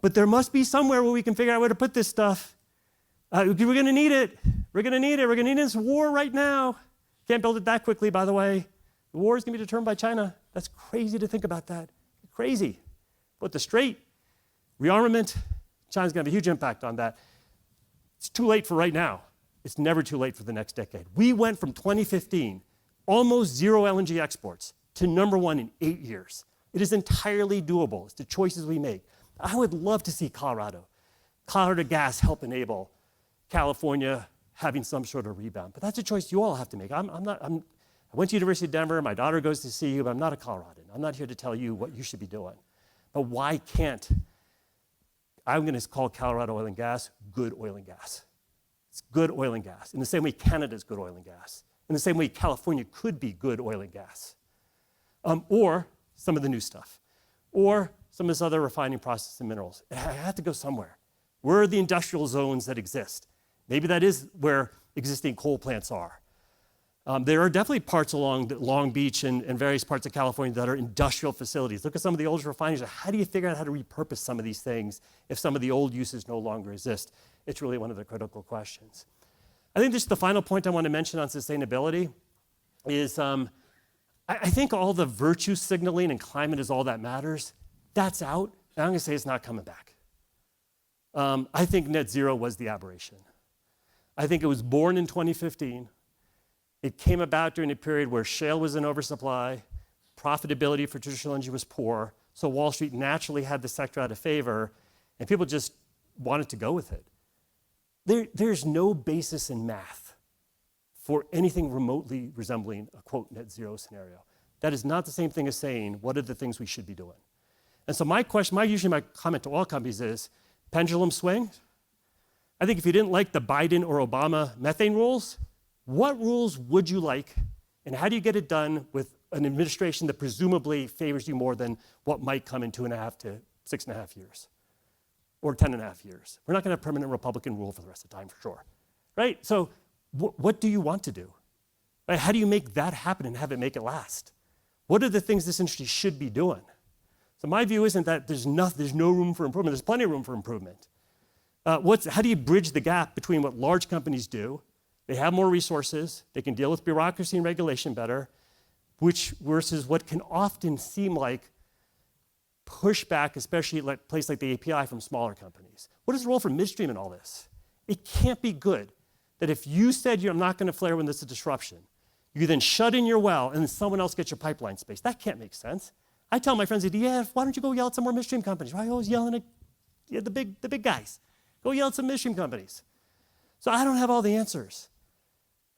But there must be somewhere where we can figure out where to put this stuff. We're going to need it. We're going to need it. We're going to need this war right now. Can't build it that quickly, by the way. The war is going to be determined by China. That's crazy to think about that. Crazy. But the straight rearmament, China's going to have a huge impact on that. It's too late for right now. It's never too late for the next decade. We went from 2015, almost zero LNG exports, to #1 in 8 years. It is entirely doable. It's the choices we make. I would love to see Colorado gas help enable California having some sort of rebound. But that's a choice you all have to make. I went to University of Denver. My daughter goes to CU, but I'm not a Coloradan. I'm not here to tell you what you should be doing. But why can't, I'm going to call Colorado oil and gas good oil and gas. It's good oil and gas. In the same way Canada is good oil and gas. In the same way California could be good oil and gas. Or some of the new stuff. Or some of this other refining process and minerals. It had to go somewhere. Where are the industrial zones that exist? Maybe that is where existing coal plants are. There are definitely parts along Long Beach and various parts of California that are industrial facilities. Look at some of the old refineries. How do you figure out how to repurpose some of these things if some of the old uses no longer exist? It's really one of the critical questions. I think just the final point I want to mention on sustainability is I think all the virtue signaling and climate is all that matters. That's out, and I'm going to say it's not coming back. I think net zero was the aberration. I think it was born in 2015. It came about during a period where shale was in oversupply, profitability for traditional energy was poor, so Wall Street naturally had the sector out of favor, and people just wanted to go with it. There's no basis in math for anything remotely resembling a, quote, net zero scenario. That is not the same thing as saying, what are the things we should be doing? And so usually my comment to all companies is, pendulum swing. I think if you didn't like the Biden or Obama methane rules, what rules would you like, and how do you get it done with an administration that presumably favors you more than what might come in 2.5 to 6.5 years, or 10.5 years? We're not going to have permanent Republican rule for the rest of the time, for sure, right? So what do you want to do? Right? How do you make that happen and have it make it last? What are the things this industry should be doing? So my view isn't that there's no room for improvement. There's plenty of room for improvement. How do you bridge the gap between what large companies do? They have more resources, they can deal with bureaucracy and regulation better, versus what can often seem like pushback, especially at a place like the API from smaller companies. What is the role for midstream in all this? It can't be good that if you said you're not going to flare when there's a disruption, you then shut in your well and then someone else gets your pipeline space. That can't make sense. I tell my friends, why don't you go yell at some more midstream companies? Why are you always yelling at the big guys? Go yell at some midstream companies. So I don't have all the answers.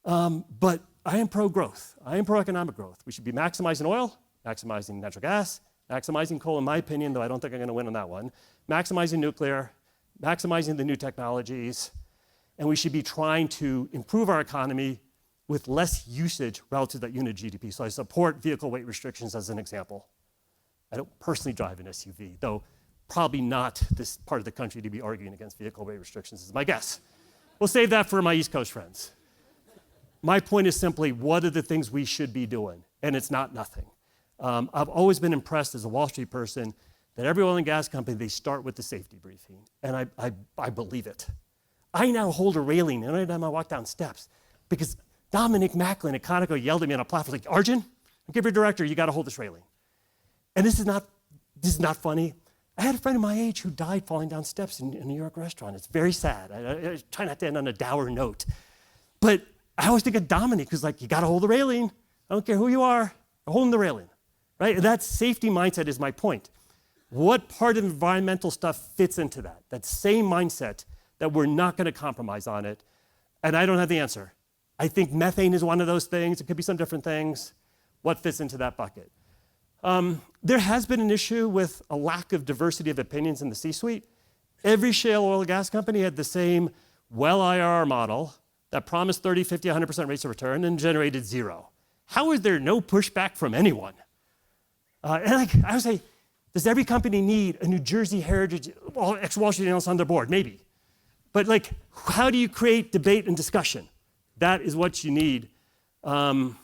But I am pro-growth. I am pro-economic growth. We should be maximizing oil, maximizing natural gas, maximizing coal, in my opinion, though I don't think I'm going to win on that one, maximizing nuclear, maximizing the new technologies, and we should be trying to improve our economy with less usage relative to that unit GDP. So I support vehicle weight restrictions as an example. I don't personally drive an SUV, though probably not this part of the country to be arguing against vehicle weight restrictions is my guess. We'll save that for my East Coast friends. My point is simply, what are the things we should be doing? And it's not nothing. I've always been impressed as a Wall Street person that every oil and gas company, they start with the safety briefing. And I believe it. I now hold a railing every time I walk down steps because Dominic Macklin at Conoco yelled at me on a platform like, Arjun, give your director, you got to hold this railing. And this is not funny. I had a friend of my age who died falling down steps in a New York restaurant. It's very sad. I try not to end on a dour note. But I always think of Dominic, who's like, you got to hold the railing. I don't care who you are, holding the railing, right? And that safety mindset is my point. What part of environmental stuff fits into that? That same mindset that we're not going to compromise on it. And I don't have the answer. I think methane is one of those things. It could be some different things. What fits into that bucket? There has been an issue with a lack of diversity of opinions in the C-suite. Every shale oil and gas company had the same well IRR model that promised 30, 50, 100% rates of return and generated zero. How is there no pushback from anyone? I would say, does every company need a New Jersey heritage, ex-Wall Street analyst on their board? Maybe. But how do you create debate and discussion? That is what you need. And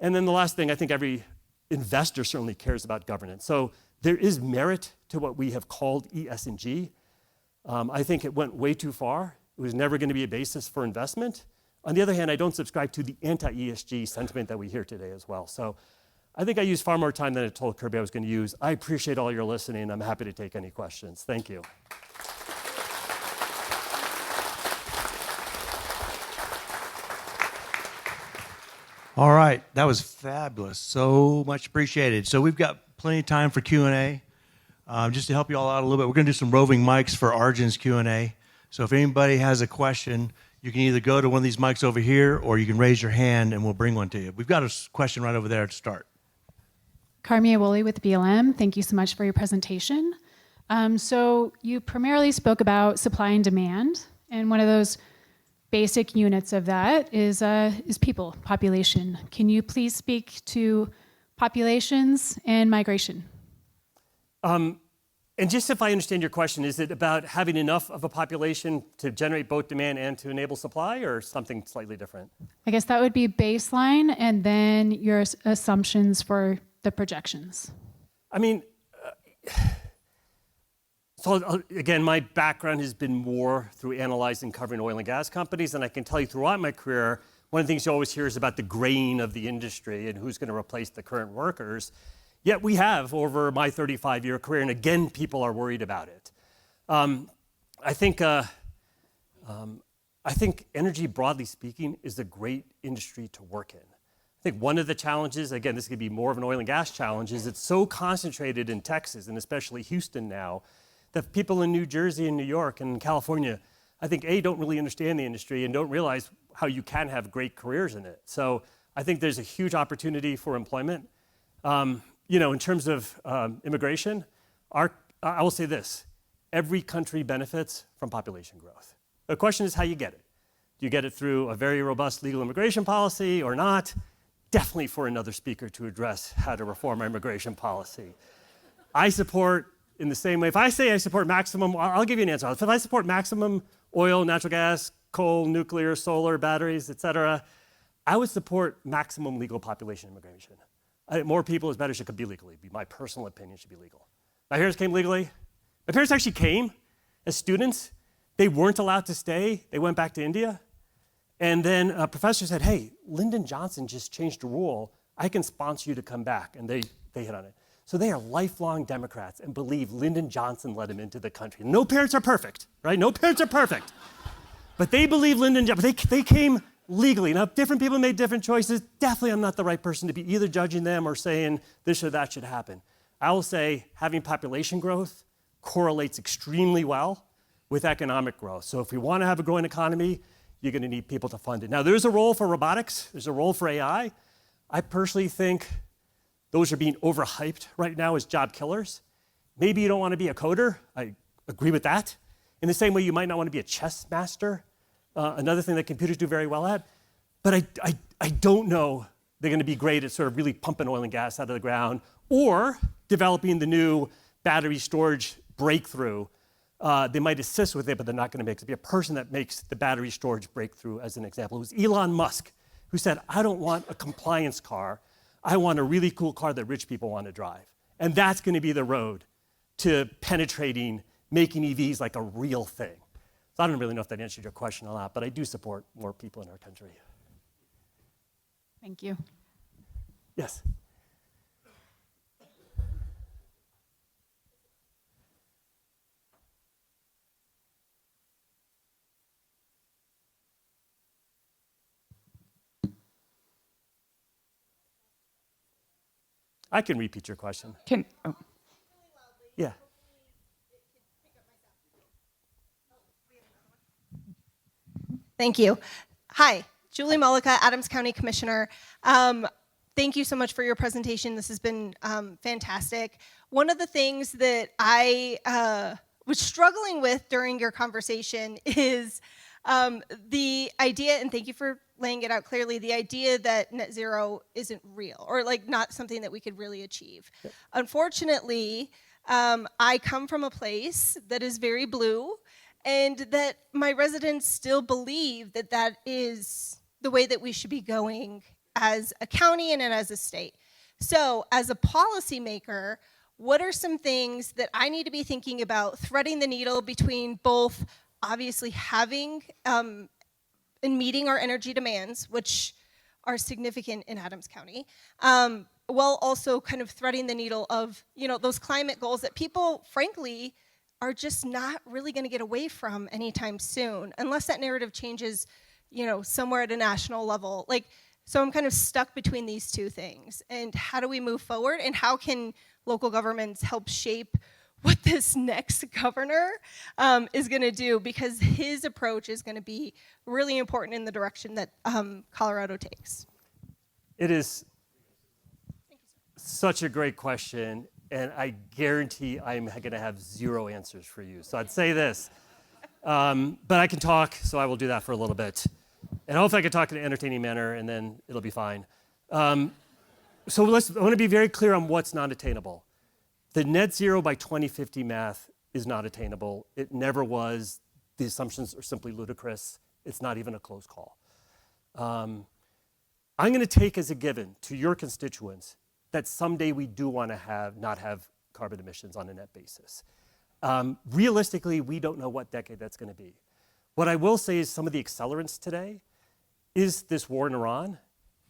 then the last thing, I think every investor certainly cares about governance. So there is merit to what we have called ESG. I think it went way too far. It was never going to be a basis for investment. On the other hand, I don't subscribe to the anti-ESG sentiment that we hear today as well. So I think I used far more time than I told Kirby I was going to use. I appreciate all your listening. I'm happy to take any questions. Thank you. All right, that was fabulous. So much appreciated. So we've got plenty of time for Q&A. Just to help you all out a little bit, we're going to do some roving mics for Arjun's Q&A. So if anybody has a question, you can either go to one of these mics over here, or you can raise your hand and we'll bring one to you. We've got a question right over there to start. Carmia Woolley with BLM. Thank you so much for your presentation. So you primarily spoke about supply and demand, and one of those basic units of that is people, population. Can you please speak to populations and migration? And just if I understand your question, is it about having enough of a population to generate both demand and to enable supply, or something slightly different? I guess that would be baseline, and then your assumptions for the projections. I mean, so again, my background has been more through analyzing, covering oil and gas companies, and I can tell you throughout my career, one of the things you always hear is about the grain of the industry and who's going to replace the current workers. Yet we have over my 35-year career, and again, people are worried about it. I think energy, broadly speaking, is a great industry to work in. I think one of the challenges, again, this could be more of an oil and gas challenge, is it's so concentrated in Texas, and especially Houston now, that people in New Jersey and New York and California, I think, don't really understand the industry and don't realize how you can have great careers in it. So I think there's a huge opportunity for employment. In terms of immigration, I will say this: every country benefits from population growth. The question is how you get it. Do you get it through a very robust legal immigration policy or not? Definitely for another speaker to address how to reform our immigration policy. I support, in the same way, if I say I support maximum, I'll give you an answer. If I support maximum oil, natural gas, coal, nuclear, solar, batteries, et cetera, I would support maximum legal population immigration. I think more people is better, should be legally. Be my personal opinion, should be legal. My parents came legally. My parents actually came as students. They weren't allowed to stay. They went back to India. And then a professor said, hey, Lyndon Johnson just changed a rule. I can sponsor you to come back. And they hit on it. So they are lifelong Democrats and believe Lyndon Johnson let him into the country. No parents are perfect, right? No parents are perfect. But they believe Lyndon Johnson. They came legally. Now, different people made different choices. Definitely, I'm not the right person to be either judging them or saying this or that should happen. I will say having population growth correlates extremely well with economic growth. So if we want to have a growing economy, you're going to need people to fund it. Now, there's a role for robotics. There's a role for AI. I personally think those are being overhyped right now as job killers. Maybe you don't want to be a coder. I agree with that. In the same way, you might not want to be a chess master, another thing that computers do very well at. But I don't know they're going to be great at sort of really pumping oil and gas out of the ground or developing the new battery storage breakthrough. They might assist with it, but they're not going to be a person that makes the battery storage breakthrough, as an example. It was Elon Musk who said, I don't want a compliance car. I want a really cool car that rich people want to drive. And that's going to be the road to penetrating, making EVs like a real thing. So I don't really know if that answered your question or not, but I do support more people in our country. Thank you. Yes. I can repeat your question. Yeah. Thank you. Hi, Julie Mullica, Adams County Commissioner. Thank you so much for your presentation. This has been fantastic. One of the things that I was struggling with during your conversation is the idea, and thank you for laying it out clearly, the idea that net zero isn't real, or like not something that we could really achieve. Yep. Unfortunately, I come from a place that is very blue, and that my residents still believe that that is the way that we should be going as a county and as a state. So as a policymaker, what are some things that I need to be thinking about threading the needle between both obviously having and meeting our energy demands, which are significant in Adams County, while also kind of threading the needle of, you know, those climate goals that people, frankly, are just not really going to get away from anytime soon, unless that narrative changes, you know, somewhere at a national level. Like, so I'm kind of stuck between these two things. And how do we move forward? And how can local governments help shape what this next governor is going to do? Because his approach is going to be really important in the direction that Colorado takes. It is such a great question. And I guarantee I'm going to have zero answers for you. So I'd say this, but I can talk, so I will do that for a little bit. And hopefully I can talk in an entertaining manner, and then it'll be fine. So I want to be very clear on what's not attainable. The net zero by 2050 math is not attainable. It never was. The assumptions are simply ludicrous. It's not even a close call. I'm going to take as a given to your constituents that someday we do want to not have carbon emissions on a net basis. Realistically, we don't know what decade that's going to be. What I will say is some of the accelerants today is this war in Iran.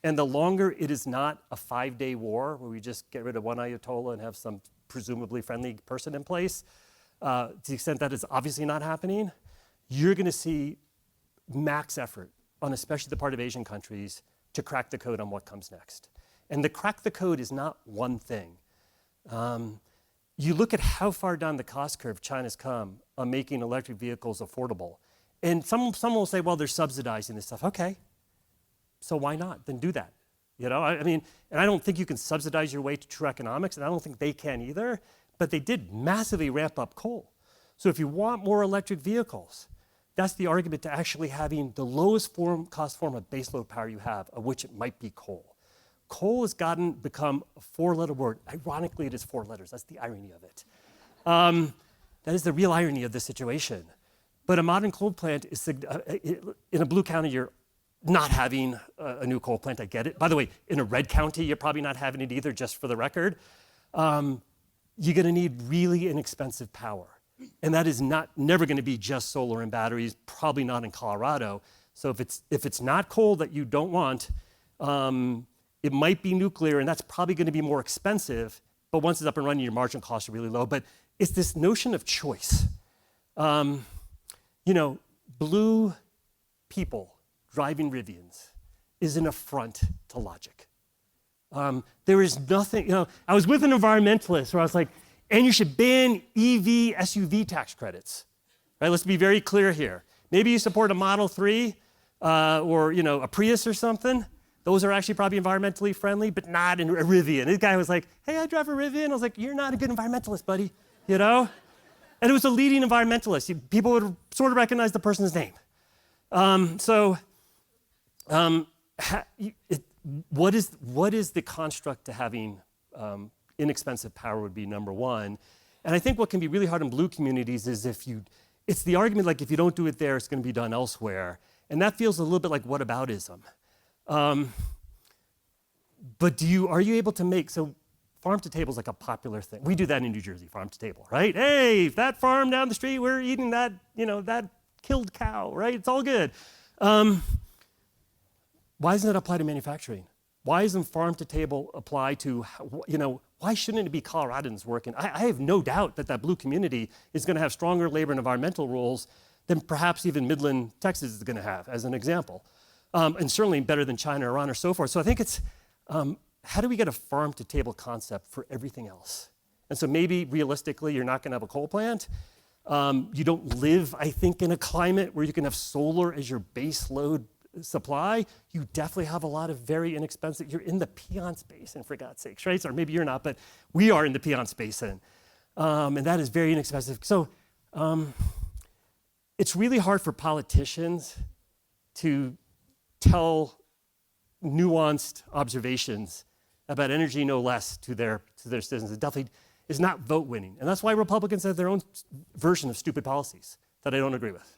And the longer it is not a 5-day war where we just get rid of one Ayatollah and have some presumably friendly person in place, to the extent that is obviously not happening, you're going to see max effort on especially the part of Asian countries to crack the code on what comes next. And the crack the code is not one thing. You look at how far down the cost curve China's come on making electric vehicles affordable. And someone will say, well, they're subsidizing this stuff. Okay, so why not? Then do that. You know, I mean, and I don't think you can subsidize your way to true economics, and I don't think they can either, but they did massively ramp up coal. So if you want more electric vehicles, that's the argument to actually having the lowest cost form of baseload power you have, of which it might be coal. Coal has become a 4-letter word. Ironically, it is 4 letters. That's the irony of it. That is the real irony of the situation. But a modern coal plant is, in a blue county, you're not having a new coal plant. I get it. By the way, in a red county, you're probably not having it either, just for the record. You're going to need really inexpensive power. And that is never going to be just solar and batteries, probably not in Colorado. So if it's not coal that you don't want, it might be nuclear, and that's probably going to be more expensive, but once it's up and running, your marginal costs are really low. But it's this notion of choice. You know, blue people driving Rivians is an affront to logic. There is nothing, you know, I was with an environmentalist where I was like, and you should ban EV SUV tax credits. Right, let's be very clear here. Maybe you support a Model 3 or, you know, a Prius or something. Those are actually probably environmentally friendly, but not in a Rivian. This guy was like, hey, I drive a Rivian. I was like, you're not a good environmentalist, buddy, you know? And it was a leading environmentalist. People would sort of recognize the person's name. What is the construct to having inexpensive power would be number one. And I think what can be really hard in blue communities is it's the argument like if you don't do it there, it's going to be done elsewhere. And that feels a little bit like whataboutism. But are you able to make, so farm to table is like a popular thing. We do that in New Jersey, farm to table, right? Hey, that farm down the street, we're eating that, you know, that killed cow, right? It's all good. Why doesn't it apply to manufacturing? Why isn't farm to table apply to, you know, why shouldn't it be Coloradans working? I have no doubt that blue community is going to have stronger labor and environmental rules than perhaps even Midland, Texas is going to have, as an example. And certainly better than China, Iran, or so forth. So I think it's how do we get a farm-to-table concept for everything else? And so maybe realistically, you're not going to have a coal plant. You don't live, I think, in a climate where you can have solar as your base load supply. You definitely have a lot of very inexpensive, you're in the Piceance Basin, for God's sakes, right? Or maybe you're not, but we are in the Piceance Basin. And that is very inexpensive. So it's really hard for politicians to tell nuanced observations about energy, no less, to their citizens. It definitely is not vote winning. And that's why Republicans have their own version of stupid policies that I don't agree with.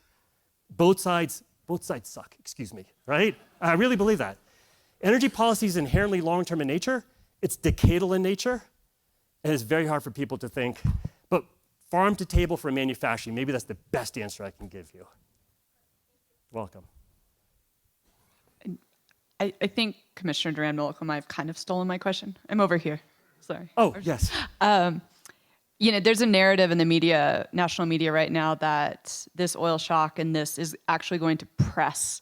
Both sides suck, excuse me, right? I really believe that. Energy policy is inherently long-term in nature. It's decadal in nature. And it's very hard for people to think, but farm to table for manufacturing, maybe that's the best answer I can give you. Welcome. I think Commissioner Duran-Millicom might have kind of stolen my question. I'm over here. Sorry. Oh, yes. There's a narrative in the media, national media right now, that this oil shock and this is actually going to press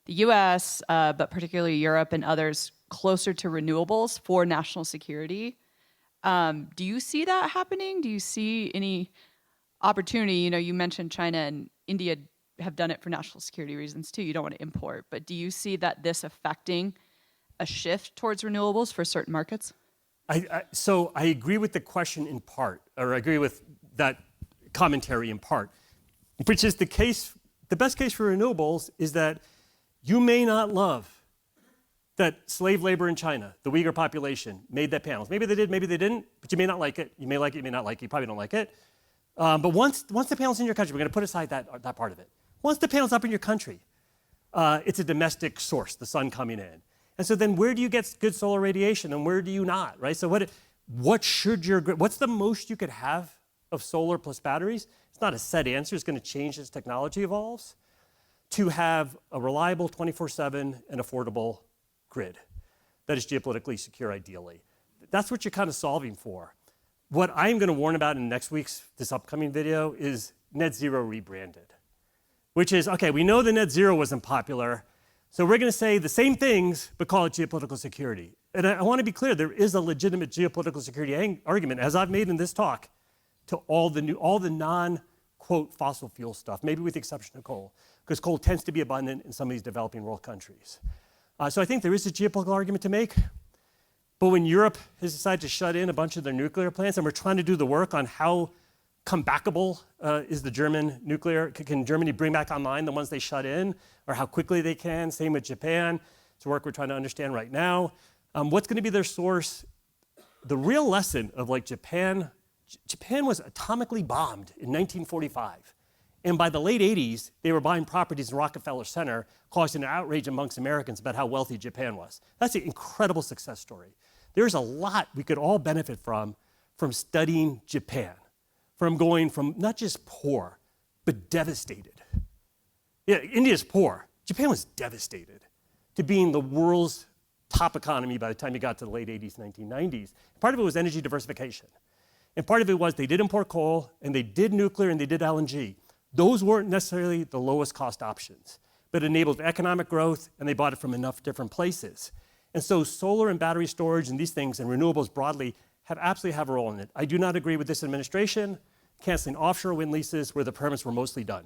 the US, but particularly Europe and others, closer to renewables for national security. Do you see that happening? Do you see any opportunity? You mentioned China and India have done it for national security reasons too. You don't want to import, but do you see that this affecting a shift towards renewables for certain markets? So I agree with the question in part, or I agree with that commentary in part, which is the case. The best case for renewables is that you may not love that slave labor in China, the Uyghur population, made that panels. Maybe they did, maybe they didn't, but you may not like it. You may like it, you may not like it. You probably don't like it. But once the panel's in your country, we're going to put aside that part of it. Once the panel's up in your country, it's a domestic source, the sun coming in. And so then where do you get good solar radiation and where do you not, right? So what's the most you could have of solar plus batteries? It's not a set answer. It's going to change as technology evolves to have a reliable 24/7 and affordable grid that is geopolitically secure ideally. That's what you're kind of solving for. What I'm going to warn about in this upcoming video is net zero rebranded, which is, okay, we know the net zero wasn't popular, so we're going to say the same things, but call it geopolitical security. And I want to be clear, there is a legitimate geopolitical security argument, as I've made in this talk, to all the non-quote fossil fuel stuff, maybe with the exception of coal, because coal tends to be abundant in some of these developing world countries. So I think there is a geopolitical argument to make. But when Europe has decided to shut in a bunch of their nuclear plants, and we're trying to do the work on how comebackable is the German nuclear, can Germany bring back online the ones they shut in, or how quickly they can, same with Japan. It's work we're trying to understand right now. What's going to be their source? The real lesson of Japan was atomically bombed in 1945. And by the late 80s, they were buying properties in Rockefeller Center, causing an outrage amongst Americans about how wealthy Japan was. That's an incredible success story. There's a lot we could all benefit from studying Japan, from going from not just poor, but devastated. Yeah, India's poor. Japan was devastated to being the world's top economy by the time you got to the late 80s, 1990s. Part of it was energy diversification. And part of it was they did import coal, and they did nuclear, and they did LNG. Those weren't necessarily the lowest cost options, but enabled economic growth, and they bought it from enough different places. And so solar and battery storage and these things and renewables broadly absolutely have a role in it. I do not agree with this administration canceling offshore wind leases where the permits were mostly done.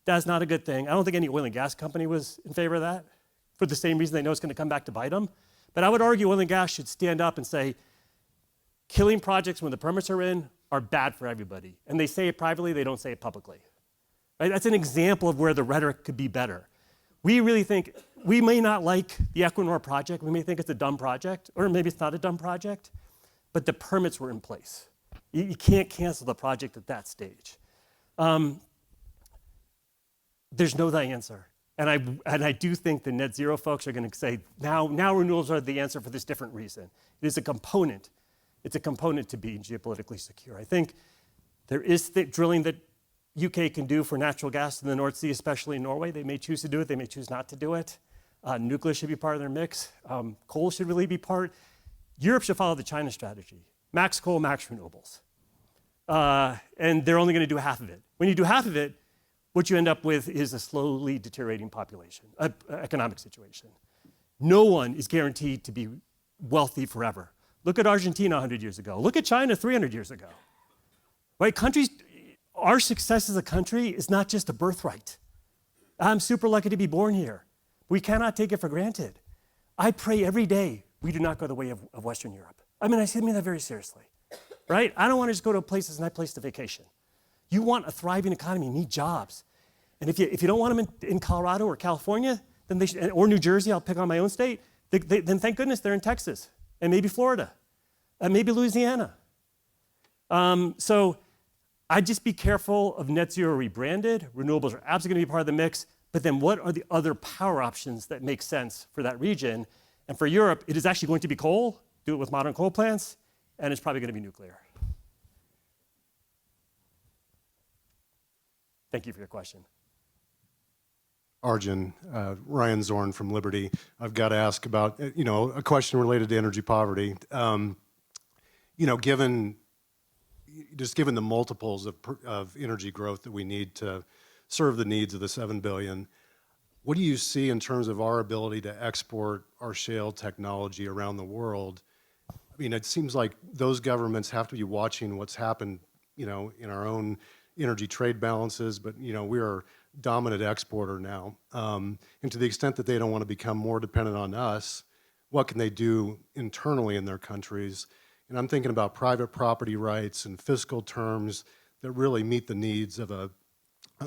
That's not a good thing. I don't think any oil and gas company was in favor of that for the same reason they know it's going to come back to bite them. But I would argue oil and gas should stand up and say, killing projects when the permits are in are bad for everybody. And they say it privately, they don't say it publicly. Right? That's an example of where the rhetoric could be better. We really think, we may not like the Equinor project, we may think it's a dumb project, or maybe it's not a dumb project, but the permits were in place. You can't cancel the project at that stage. There's no that answer. And I do think the net zero folks are going to say, now renewables are the answer for this different reason. It is a component. It's a component to being geopolitically secure. I think there is drilling that UK can do for natural gas in the North Sea, especially in Norway. They may choose to do it. They may choose not to do it. Nuclear should be part of their mix. Coal should really be part. Europe should follow the China strategy. Max coal, max renewables. And they're only going to do half of it. When you do half of it, what you end up with is a slowly deteriorating population, economic situation. No one is guaranteed to be wealthy forever. Look at Argentina 100 years ago. Look at China 300 years ago. Right? Our success as a country is not just a birthright. I'm super lucky to be born here. We cannot take it for granted. I pray every day we do not go the way of Western Europe. I mean that very seriously, right? I don't want to just go to a place that's a nice place to vacation. You want a thriving economy, you need jobs. And if you don't want them in Colorado or California, then or New Jersey, I'll pick on my own state, then thank goodness they're in Texas, and maybe Florida, and maybe Louisiana. So I'd just be careful of net zero rebranded. Renewables are absolutely going to be part of the mix, but then what are the other power options that make sense for that region? And for Europe, it is actually going to be coal, do it with modern coal plants, and it's probably going to be nuclear. Thank you for your question. Arjun, Ryan Zorn from Liberty. I've got to ask about, a question related to energy poverty. Given the multiples of energy growth that we need to serve the needs of the 7 billion, what do you see in terms of our ability to export our shale technology around the world? I mean, it seems like those governments have to be watching what's happened, in our own energy trade balances, but, we are dominant exporter now. And to the extent that they don't want to become more dependent on us, what can they do internally in their countries? And I'm thinking about private property rights and fiscal terms that really meet the needs of a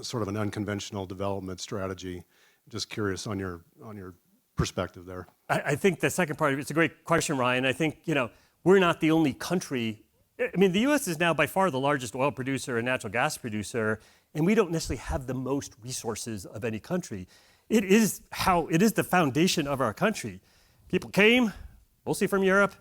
sort of an unconventional development strategy. Just curious on your perspective there. I think the second part of it's a great question, Ryan. I think, we're not the only country. I mean, the U.S. is now by far the largest oil producer and natural gas producer, and we don't necessarily have the most resources of any country. It is the foundation of our country. People came, mostly from Europe,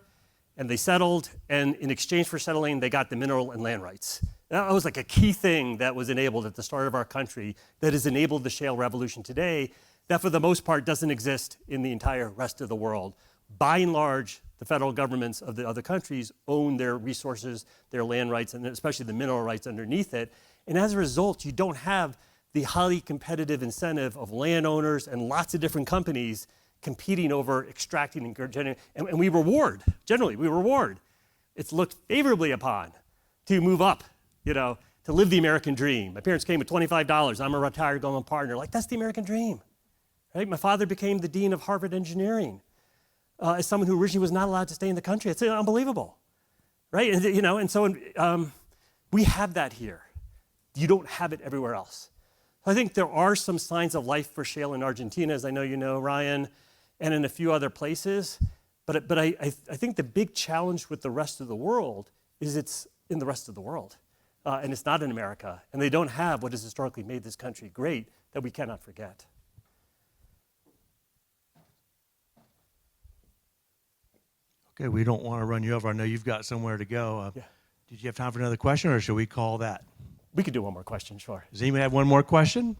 and they settled, and in exchange for settling, they got the mineral and land rights. That was like a key thing that was enabled at the start of our country that has enabled the shale revolution today that for the most part doesn't exist in the entire rest of the world. By and large, the federal governments of the other countries own their resources, their land rights, and especially the mineral rights underneath it. And as a result, you don't have the highly competitive incentive of landowners and lots of different companies competing over extracting and generating. And we reward, generally, it's looked favorably upon to move up, to live the American dream. My parents came with $25. I'm a retired Goldman partner. Like, that's the American dream, right? My father became the dean of Harvard Engineering as someone who originally was not allowed to stay in the country. It's unbelievable, right? And, so we have that here. You don't have it everywhere else. I think there are some signs of life for shale in Argentina, as I know you know, Ryan, and in a few other places. But I think the big challenge with the rest of the world is it's in the rest of the world. And it's not in America. And they don't have what has historically made this country great that we cannot forget. Okay, we don't want to run you over. I know you've got somewhere to go. Yeah. Did you have time for another question, or should we call that? We could do one more question, sure. Does anyone have one more question?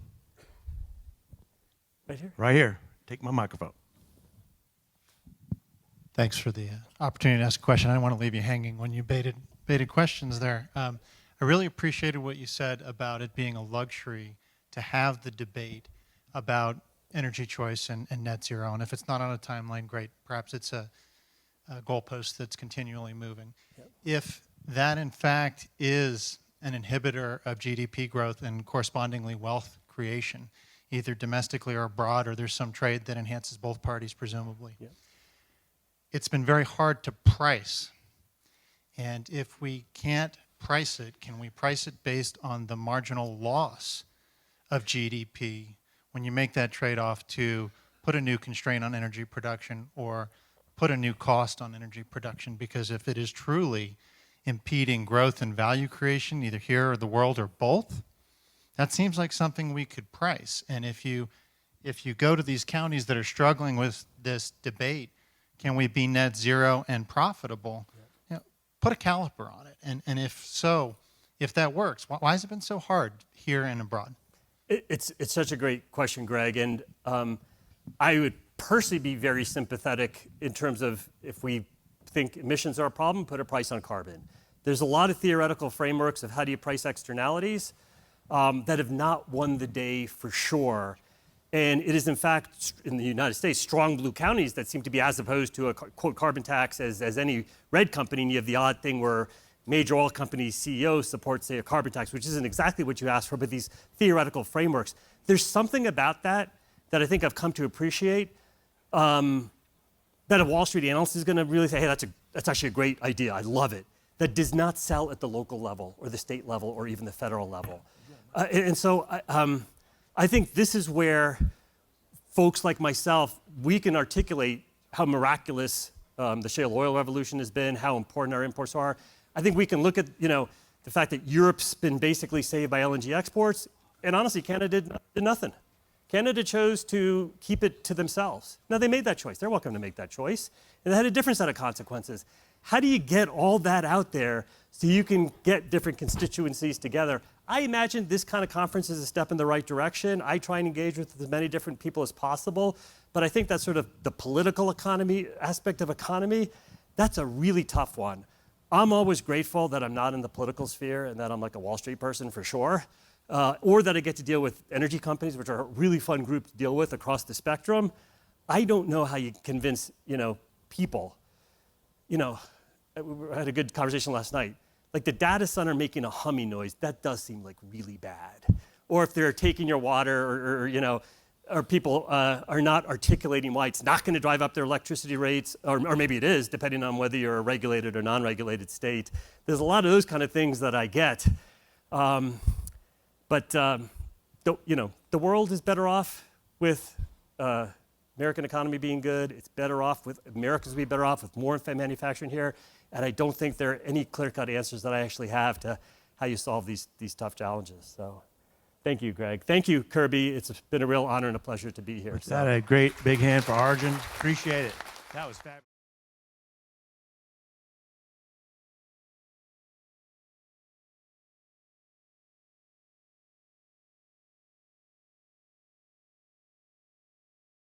Right here. Right here. Take my microphone. Thanks for the opportunity to ask a question. I didn't want to leave you hanging when you baited questions there. I really appreciated what you said about it being a luxury to have the debate about energy choice and net zero. And if it's not on a timeline, great. Perhaps it's a goalpost that's continually moving. Yep. If that, in fact, is an inhibitor of GDP growth and correspondingly wealth creation, either domestically or abroad, or there's some trade that enhances both parties, presumably. Yep. It's been very hard to price. And if we can't price it, can we price it based on the marginal loss of GDP when you make that trade-off to put a new constraint on energy production or put a new cost on energy production? Because if it is truly impeding growth and value creation, either here or the world or both, that seems like something we could price. And if you go to these counties that are struggling with this debate, can we be net zero and profitable? Put a caliper on it. And if so, if that works, why has it been so hard here and abroad? It's such a great question, Greg. And I would personally be very sympathetic in terms of if we think emissions are a problem, put a price on carbon. There's a lot of theoretical frameworks of how do you price externalities that have not won the day for sure. And it is, in fact, in the United States, strong blue counties that seem to be as opposed to a, quote, carbon tax as any red company. And you have the odd thing where major oil company CEO supports, say, a carbon tax, which isn't exactly what you asked for, but these theoretical frameworks. There's something about that I think I've come to appreciate, that a Wall Street analyst is going to really say, hey, that's actually a great idea. I love it. That does not sell at the local level or the state level or even the federal level. And so I think this is where folks like myself, we can articulate how miraculous the shale oil revolution has been, how important our imports are. I think we can look at the fact that Europe's been basically saved by LNG exports, and honestly, Canada did nothing. Canada chose to keep it to themselves. Now, they made that choice. They're welcome to make that choice. And it had a different set of consequences. How do you get all that out there so you can get different constituencies together? I imagine this kind of conference is a step in the right direction. I try and engage with as many different people as possible. But I think that's sort of the political economy aspect of economy. That's a really tough one. I'm always grateful that I'm not in the political sphere and that I'm like a Wall Street person for sure. Or that I get to deal with energy companies, which are a really fun group to deal with across the spectrum. I don't know how you convince, people. I had a good conversation last night. Like the data center making a humming noise, that does seem like really bad. Or if they're taking your water, or people are not articulating why it's not going to drive up their electricity rates, or maybe it is, depending on whether you're a regulated or non-regulated state. There's a lot of those kind of things that I get. But the world is better off with American economy being good. It's better off with Americans will be better off with more manufacturing here. And I don't think there are any clear-cut answers that I actually have to how you solve these tough challenges. So thank you, Greg. Thank you, Kirby. It's been a real honor and a pleasure to be here. Is that a great big hand for Arjun? Appreciate it. That was fabulous.